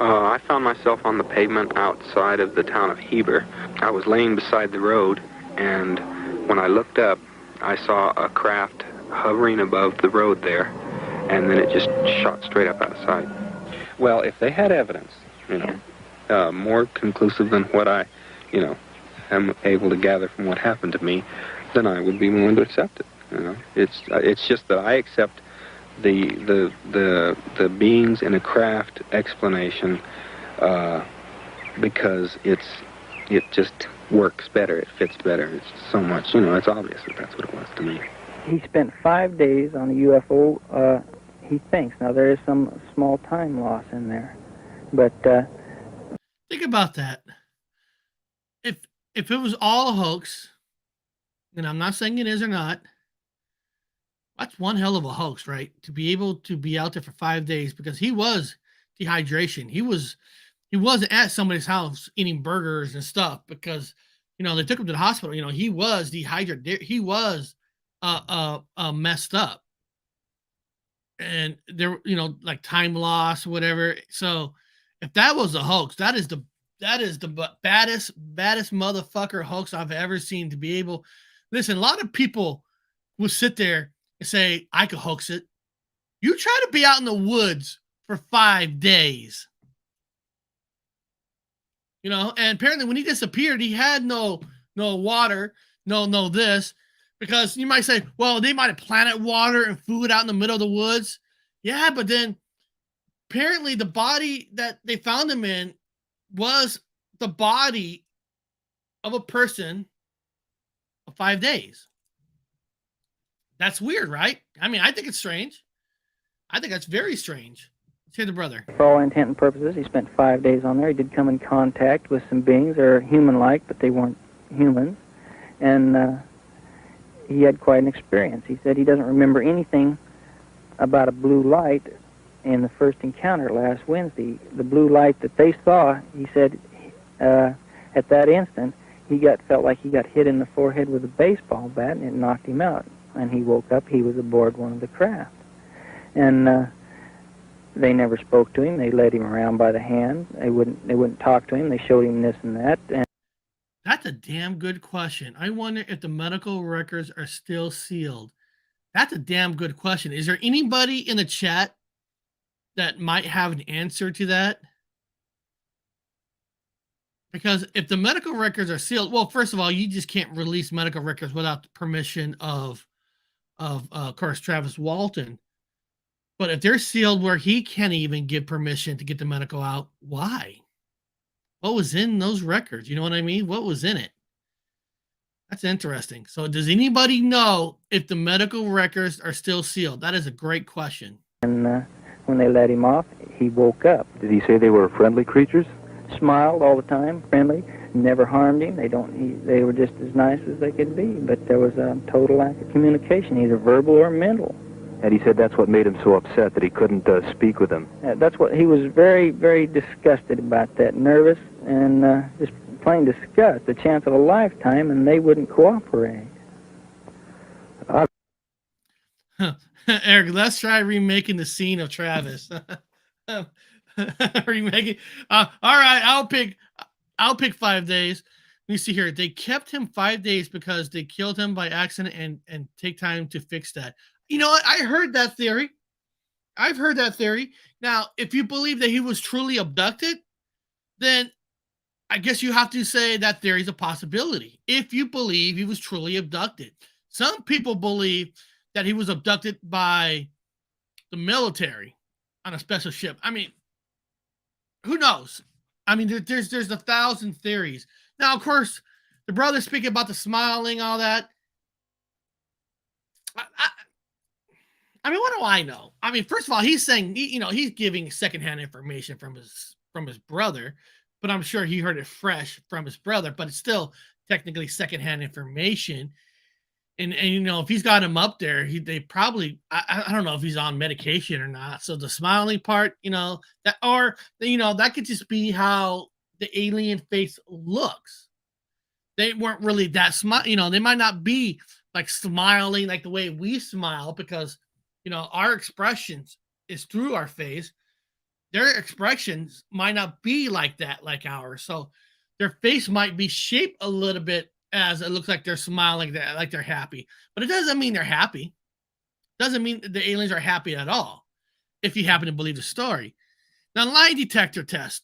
I found myself on the pavement outside of the town of Heber. I was laying beside the road, and when I looked up, I saw a craft hovering above the road there, and then it just shot straight up out of sight. Well, if they had evidence, more conclusive than what I, am able to gather from what happened to me, then I would be willing to accept it. It's just that I accept the beings in a craft explanation, because it just works better, it fits better. It's so much, it's obvious that that's what it was to me. He spent 5 days on a UFO, he thinks. Now, there is some small time loss in there, but... Think about that. If it was all a hoax, and I'm not saying it is or not, that's one hell of a hoax, right? To be able to be out there for 5 days, because he was dehydration. He wasn't at somebody's house eating burgers and stuff because, they took him to the hospital. He was dehydrated. He was messed up. And there, like time loss, whatever. So if that was a hoax, that is the baddest motherfucker hoax I've ever seen. To be able, listen, a lot of people will sit there and say, I could hoax it. You try to be out in the woods for 5 days. And apparently when he disappeared, he had no water, no this, because you might say, well, they might have planted water and food out in the middle of the woods. Yeah, but then apparently the body that they found him in was the body of a person of 5 days. That's weird, right? I mean, I think it's strange. I think that's very strange. Let's hear the brother. For all intent and purposes, he spent 5 days on there. He did come in contact with some beings that are human-like, but they weren't humans. And he had quite an experience. He said he doesn't remember anything about a blue light in the first encounter last Wednesday. The blue light that they saw, he said, at that instant, felt like he got hit in the forehead with a baseball bat, and it knocked him out. And he woke up, he was aboard one of the craft. And they never spoke to him. They led him around by the hand. They wouldn't talk to him. They showed him this and that. And that's a damn good question. I wonder if the medical records are still sealed. That's a damn good question. Is there anybody in the chat that might have an answer to that? Because if the medical records are sealed, well, first of all, you just can't release medical records without the permission of course, Travis Walton. But if they're sealed where he can't even give permission to get the medical out, why? What was in those records? You know what I mean? What was in it? That's interesting. So does anybody know if the medical records are still sealed? That is a great question. And when they let him off, he woke up. Did he say they were friendly creatures? Smiled all the time, friendly, never harmed him. They were just as nice as they could be, but there was a total lack of communication, either verbal or mental. And he said that's what made him so upset, that he couldn't speak with them. That's what he was very, very disgusted about, that, nervous and just plain disgust, the chance of a lifetime, and they wouldn't cooperate. Eric, let's try remaking the scene of Travis. Remaking. All right, I'll pick 5 days. Let me see here. They kept him 5 days because they killed him by accident and take time to fix that. You know what? I heard that theory. I've heard that theory. Now, if you believe that he was truly abducted, then I guess you have to say that theory is a possibility. If you believe he was truly abducted. Some people believe that he was abducted by the military on a special ship. I mean, who knows? I mean, there's 1,000 theories. Now, of course, the brother speaking about the smiling, all that. I mean, what do I know? I mean, first of all, he's saying, he's giving secondhand information from his brother, but I'm sure he heard it fresh from his brother, but it's still technically secondhand information. And if he's got him up there, they probably, I don't know if he's on medication or not. So the smiling part, that could just be how the alien face looks. They weren't really that smart. They might not be like smiling like the way we smile, because our expressions is through our face. Their expressions might not be like that, like ours. So their face might be shaped a little bit as it looks like they're smiling, like they're happy. But it doesn't mean they're happy. Doesn't mean the aliens are happy at all, if you happen to believe the story. Now, lie detector test.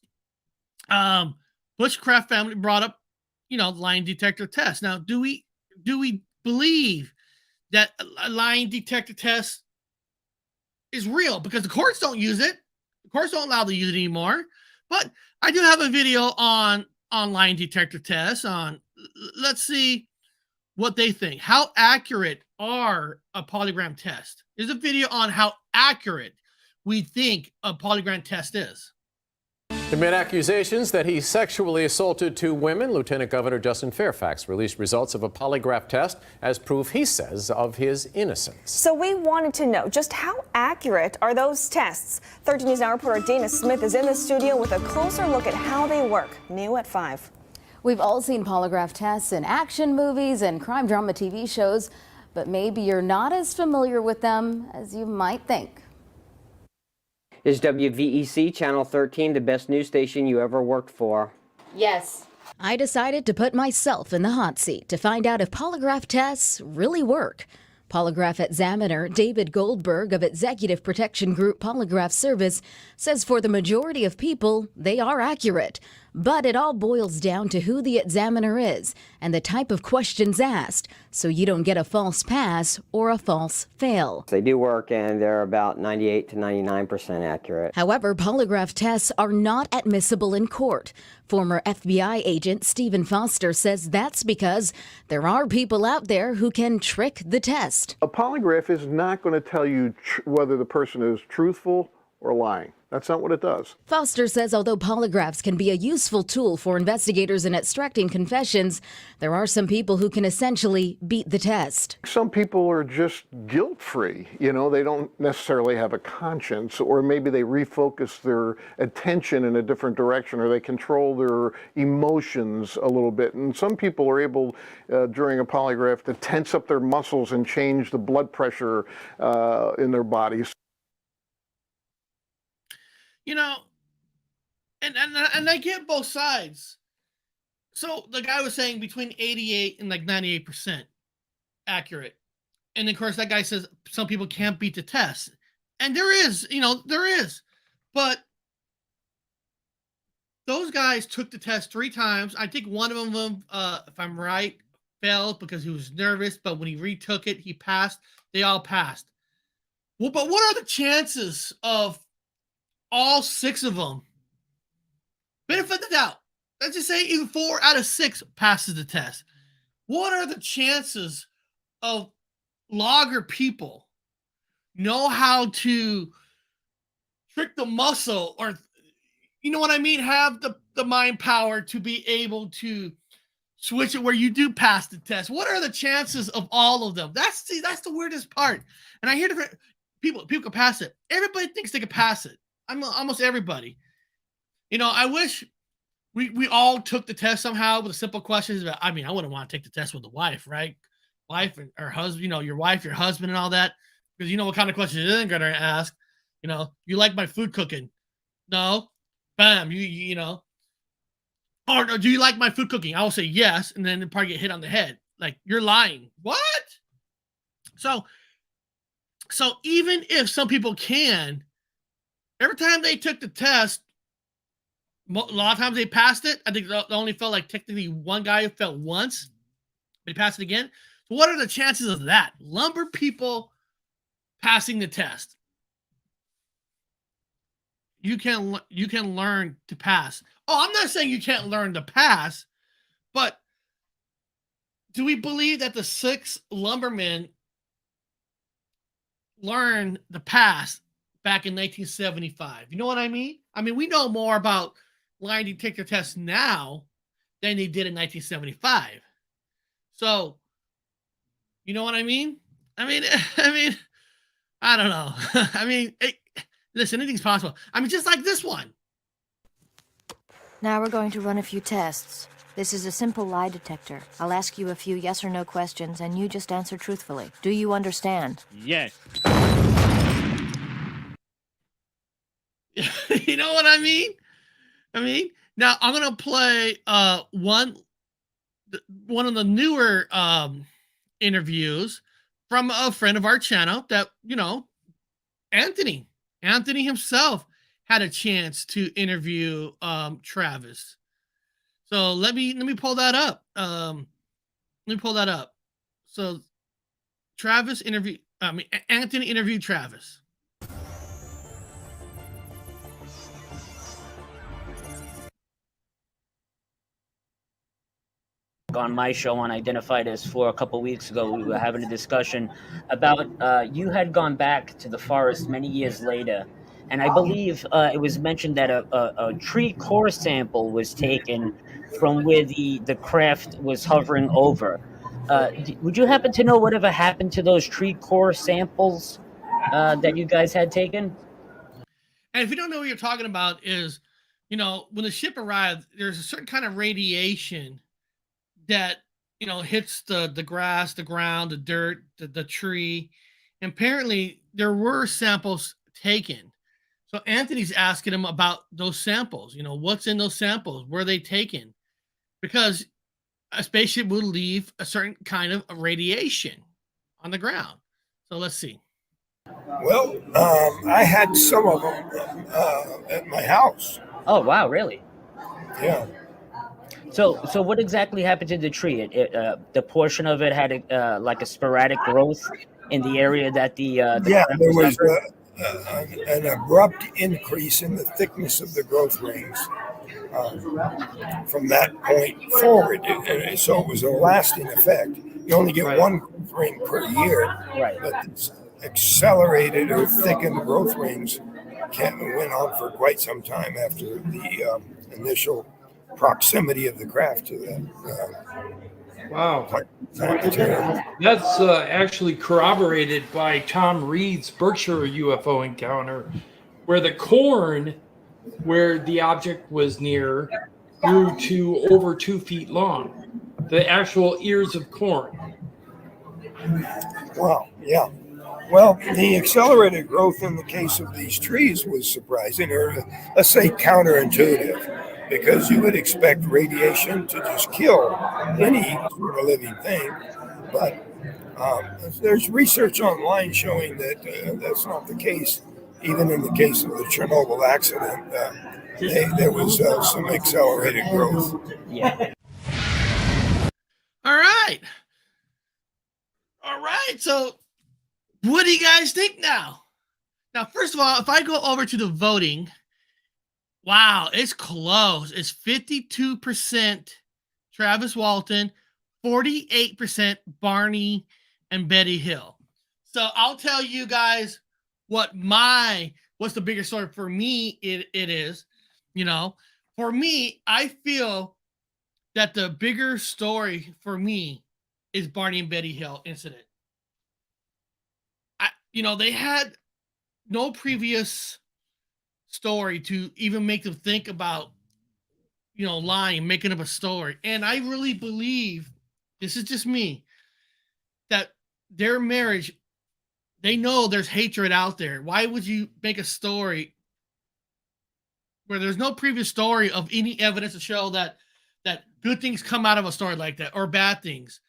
Bushcraft family brought up, lie detector test. Now, do we believe that a lie detector test is real because the courts don't use it. The courts don't allow to use it anymore. But I do have a video on online detector tests on. Let's see what they think. How accurate are a polygraph test? There's a video on how accurate we think a polygraph test is. Amid accusations that he sexually assaulted 2 women, Lieutenant Governor Justin Fairfax released results of a polygraph test as proof, he says, of his innocence. So we wanted to know just how accurate are those tests? 13 News Now reporter Dana Smith is in the studio with a closer look at how they work. New at 5. We've all seen polygraph tests in action movies and crime drama TV shows, but maybe you're not as familiar with them as you might think. Is WVEC Channel 13 the best news station you ever worked for? Yes. I decided to put myself in the hot seat to find out if polygraph tests really work. Polygraph examiner David Goldberg of Executive Protection Group Polygraph Service says for the majority of people, they are accurate. But it all boils down to who the examiner is and the type of questions asked, so you don't get a false pass or a false fail. They do work, and they're about 98 to 99% accurate. However, polygraph tests are not admissible in court. Former FBI agent Stephen Foster says that's because there are people out there who can trick the test. A polygraph is not going to tell you whether the person is truthful or lying. That's not what it does. Foster says although polygraphs can be a useful tool for investigators in extracting confessions, there are some people who can essentially beat the test. Some people are just guilt-free. You know, they don't necessarily have a conscience, or maybe they refocus their attention in a different direction, or they control their emotions a little bit. And some people are able, during a polygraph, to tense up their muscles and change the blood pressure in their bodies. You know, and I get both sides. So the guy was saying between 88 and like 98% accurate. And of course, that guy says some people can't beat the test. And there is. But those guys took the test 3 times. I think one of them, if I'm right, failed because he was nervous. But when he retook it, he passed. They all passed. Well, but what are the chances of all 6 of them? Benefit of the doubt. Let's just say even 4 out of 6 passes the test. What are the chances of logger people know how to trick the muscle, or, you know what I mean, have the mind power to be able to switch it where you do pass the test? What are the chances of all of them? That's the weirdest part. And I hear different people can pass it. Everybody thinks they can pass it. Almost everybody. You know, I wish we all took the test somehow with a simple questions. I mean, I wouldn't want to take the test with the wife, right? Wife or husband, you know, your wife, your husband, and all that. Because you know what kind of questions you're going to ask. You know, you like my food cooking? No. Bam. You know. Or do you like my food cooking? I will say yes, and then probably get hit on the head. Like, you're lying. What? So even if some people can, every time they took the test, a lot of times they passed it. I think they only felt like technically one guy felt once, but he passed it again. So what are the chances of that? Lumber people passing the test. You can learn to pass. Oh, I'm not saying you can't learn to pass, but do we believe that the 6 lumbermen learned the pass back in 1975? You know what I mean? I mean, we know more about lie detector tests now than they did in 1975. So, you know what I mean? I mean, I don't know. I mean, listen, anything's possible. I mean, just like this one. Now we're going to run a few tests. This is a simple lie detector. I'll ask you a few yes or no questions, and you just answer truthfully. Do you understand? Yes. You know what I mean? Now I'm gonna play one of the newer interviews from a friend of our channel that, you know, Anthony himself had a chance to interview Travis. So let me pull that up. So Anthony interviewed Travis. On my show on Identified as for a couple weeks ago, we were having a discussion about you had gone back to the forest many years later, and I believe it was mentioned that a tree core sample was taken from where the craft was hovering over. Would you happen to know whatever happened to those tree core samples that you guys had taken? And if you don't know what you're talking about, is, you know, when the ship arrived, there's a certain kind of radiation that, you know, hits the grass, the ground, the dirt, the tree. And apparently there were samples taken. So Anthony's asking him about those samples. You know, what's in those samples? Were they taken? Because a spaceship would leave a certain kind of radiation on the ground. So let's see. Well, I had some of them at my house. Oh wow, really? Yeah. So what exactly happened to the tree? The portion of it had like a sporadic growth in the area that the Yeah, craft there was covered? an abrupt increase in the thickness of the growth rings from that point forward. And so it was a lasting effect. You only get one growth ring per year, but it's accelerated or thickened growth rings went on for quite some time after the initial proximity of the craft to that. Wow. That's actually corroborated by Tom Reed's Berkshire UFO encounter, where the corn where the object was near grew to over 2 feet long. The actual ears of corn. Wow, yeah. Well, the accelerated growth in the case of these trees was surprising, or let's say counterintuitive, because you would expect radiation to just kill any sort of living thing. But there's research online showing that that's not the case. Even in the case of the Chernobyl accident, there was some accelerated growth. Yeah. All right. So what do you guys think now? Now, first of all, if I go over to the voting, wow, it's close. It's 52% Travis Walton, 48% Barney and Betty Hill. So I'll tell you guys what's the bigger story for me. It is, you know, for me, I feel that the bigger story for me is Barney and Betty Hill incident. They had no previous story to even make them think about, lying, making up a story. And I really believe, this is just me, that their marriage, they know there's hatred out there. Why would you make a story where there's no previous story of any evidence to show that good things come out of a story like that or bad things?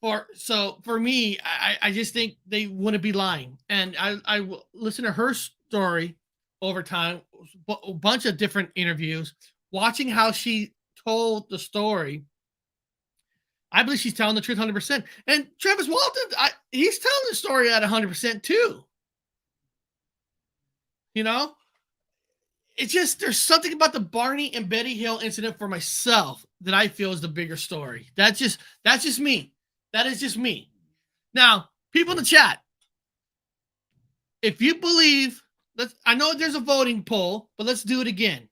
For me, I just think they wouldn't be lying. And I will listen to her story over time, a bunch of different interviews, watching how she told the story. I believe she's telling the truth 100%. And Travis Walton, he's telling the story at 100% too. It's just, there's something about the Barney and Betty Hill incident for myself that I feel is the bigger story. That's just me. That is just me. Now, people in the chat, if you believe, I know there's a voting poll, but let's do it again.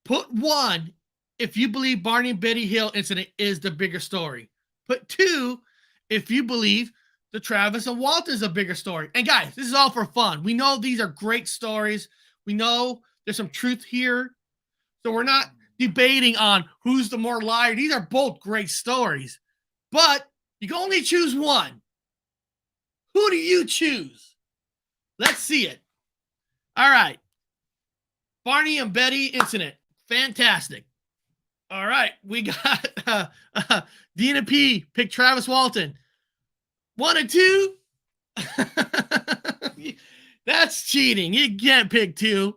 Put 1 if you believe Barney and Betty Hill incident is the bigger story. Put 2 if you believe the Travis and Walton is a bigger story. And guys, this is all for fun. We know these are great stories. We know there's some truth here. So we're not debating on who's the more liar. These are both great stories. But you can only choose one. Who do you choose? Let's see it. All right. Barney and Betty incident. Fantastic. All right. We got Dina P. picked Travis Walton. 1 and 2. That's cheating. You can't pick 2.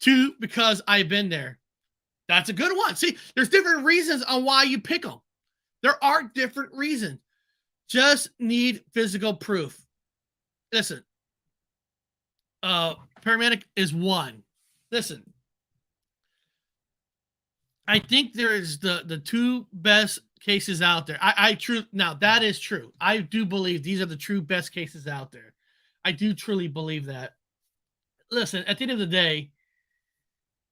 2 because I've been there. That's a good one. See, there's different reasons on why you pick them. There are different reasons. Just need physical proof. Listen. Paramedic is 1. Listen. I think there is the two best cases out there. Now that is true. I do believe these are the true best cases out there. I do truly believe that. Listen, at the end of the day,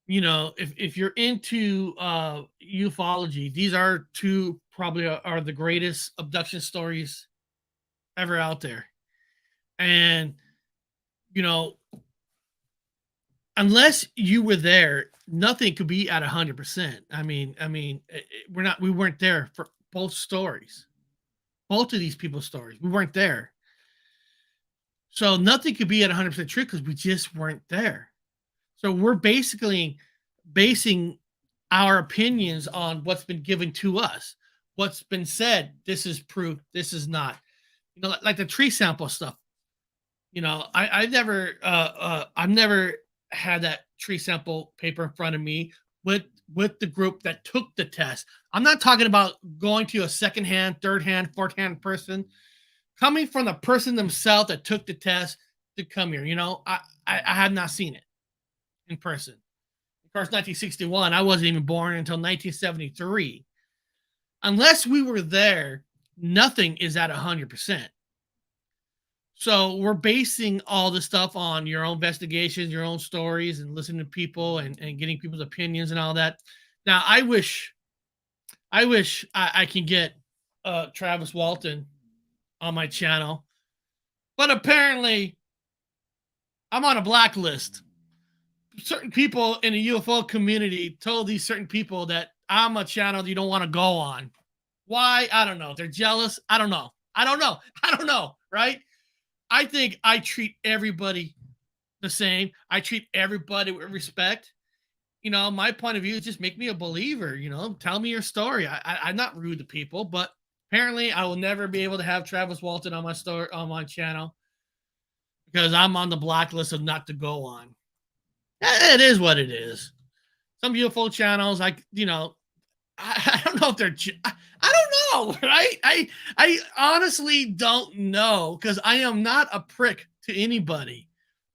if you're into ufology, these are two probably are the greatest abduction stories ever out there. And unless you were there, nothing could be at 100%. I mean, we weren't there for both stories, both of these people's stories. We weren't there, so nothing could be at 100% true because we just weren't there. So we're basically basing our opinions on what's been given to us, what's been said. This is proof. This is not. Like the tree sample stuff. I've never had that tree sample paper in front of me with the group that took the test. I'm not talking about going to a second-hand, third-hand, fourth-hand person. Coming from the person themselves that took the test to come here. I have not seen it in person. Of course, 1961, I wasn't even born until 1973. Unless we were there, nothing is at 100%. So we're basing all this stuff on your own investigations, your own stories, and listening to people and getting people's opinions and all that. Now, I wish I can get Travis Walton on my channel, but apparently I'm on a blacklist. Certain people in the UFO community told these certain people that I'm a channel you don't want to go on. Why? I don't know. They're jealous. I don't know. Right? I think I treat everybody the same. I treat everybody with respect. My point of view is just make me a believer. Tell me your story. I'm not rude to people, but apparently I will never be able to have Travis Walton on my channel because I'm on the blacklist of not to go on. It is what it is. Some UFO channels, I don't know if they're. I don't know, right? I honestly don't know because I am not a prick to anybody.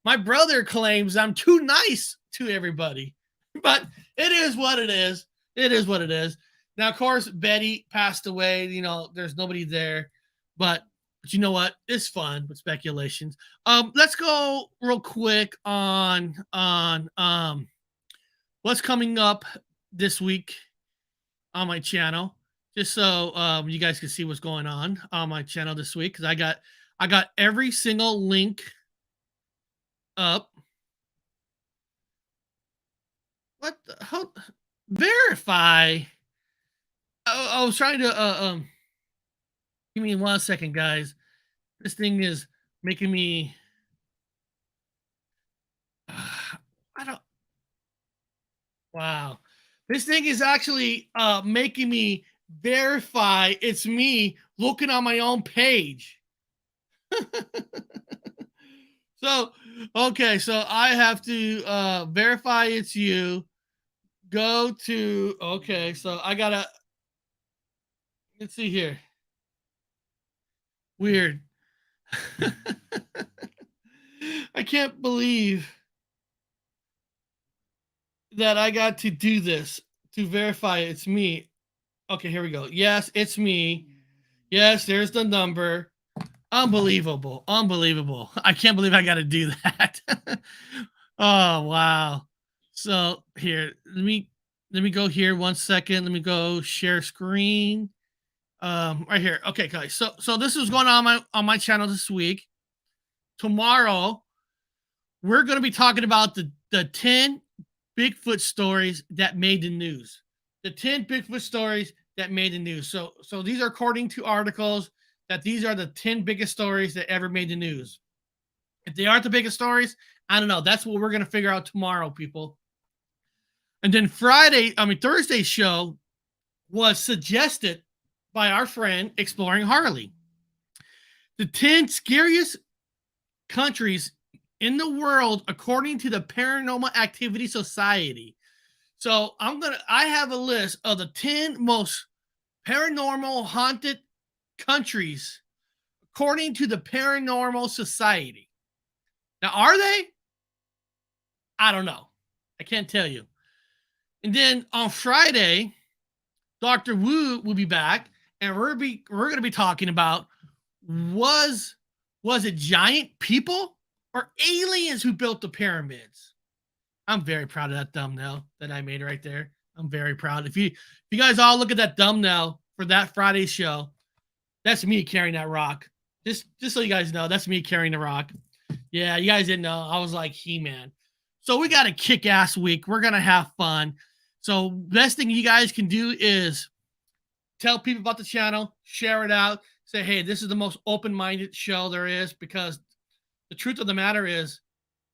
My brother claims I'm too nice to everybody, but it is what it is. It is what it is. Now, of course, Betty passed away. There's nobody there, but you know what? It's fun with speculations. Let's go real quick on what's coming up this week on my channel, just so you guys can see what's going on my channel this week, because I got every single link up. What the hell? Verify. I was trying to give me 1 second, guys. This thing is making me wow. This thing is actually making me verify it's me looking on my own page. So I have to verify it's you. Go to, so I gotta, let's see here. Weird. I can't believe that I got to do this to verify it's me. Okay, here we go. Yes, it's me. Yes, there's the number. Unbelievable. I can't believe I got to do that. Oh, wow. So here, let me go here 1 second. Let me go share screen. Right here. Okay, guys. So this is going on my channel this week. Tomorrow, we're going to be talking about the 10 Bigfoot stories that made the news. The 10 Bigfoot stories that made the news. So these are according to articles that these are the 10 biggest stories that ever made the news. If they aren't the biggest stories, I don't know. That's what we're going to figure out tomorrow, people. And then Thursday's show was suggested by our friend Exploring Harley. The 10 scariest countries in the world according to the Paranormal Activity Society. So I have a list of the 10 most paranormal haunted countries according to the Paranormal Society. Now, are they? I don't know. I can't tell you. And then on Friday, Dr. Wu will be back, and we're going to be talking about was it giant people or aliens who built the pyramids? I'm very proud of that thumbnail that I made right there. I'm very proud. If you guys all look at that thumbnail for that Friday show, that's me carrying that rock. Just so you guys know, that's me carrying the rock. Yeah, you guys didn't know. I was like He-Man. So we got a kick-ass week. We're going to have fun. So best thing you guys can do is tell people about the channel, share it out, say, hey, this is the most open-minded show there is, because the truth of the matter is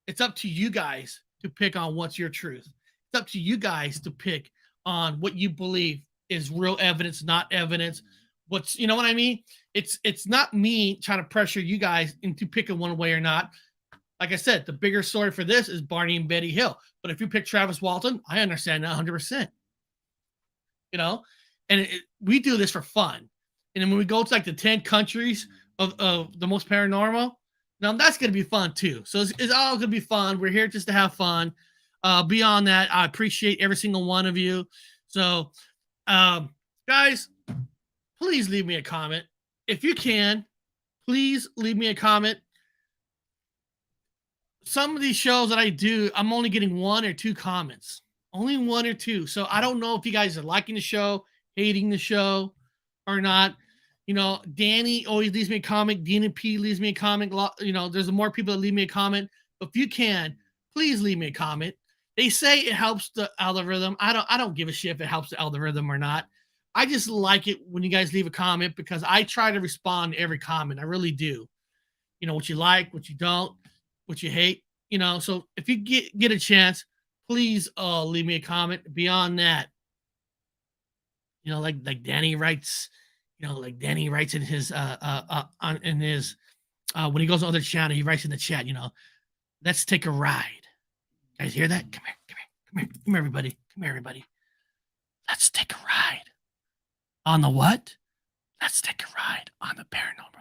it's up to you guys to pick on what's your truth. It's up to you guys to pick on what you believe is real evidence, not evidence. What's, you know what I mean? It's not me trying to pressure you guys into picking one way or not. Like I said, the bigger story for this is Barney and Betty Hill. But if you pick Travis Walton, I understand that 100%. You know? And we do this for fun. And then when we go to like the 10 countries of the most paranormal, now that's going to be fun too. So it's all going to be fun. We're here just to have fun. Beyond that, I appreciate every single one of you. So, guys, please leave me a comment. If you can, please leave me a comment. Some of these shows that I do, I'm only getting 1 or 2 comments. Only 1 or 2. So I don't know if you guys are liking the show, hating the show, or not. You know, Danny always leaves me a comment. Dean and P leaves me a comment. You know, there's more people that leave me a comment. But if you can, please leave me a comment. They say it helps the algorithm. I don't give a shit if it helps the algorithm or not. I just like it when you guys leave a comment, because I try to respond to every comment. I really do. You know, what you like, what you don't, what you hate, you know. So if you get a chance, please leave me a comment. Beyond that, you know, like Danny writes, you know, like Danny writes in his when he goes on other channel, he writes in the chat, you know, let's take a ride. You guys hear that? Come here, everybody. Come here, everybody. Let's take a ride. On the what? Let's take a ride on the paranormal.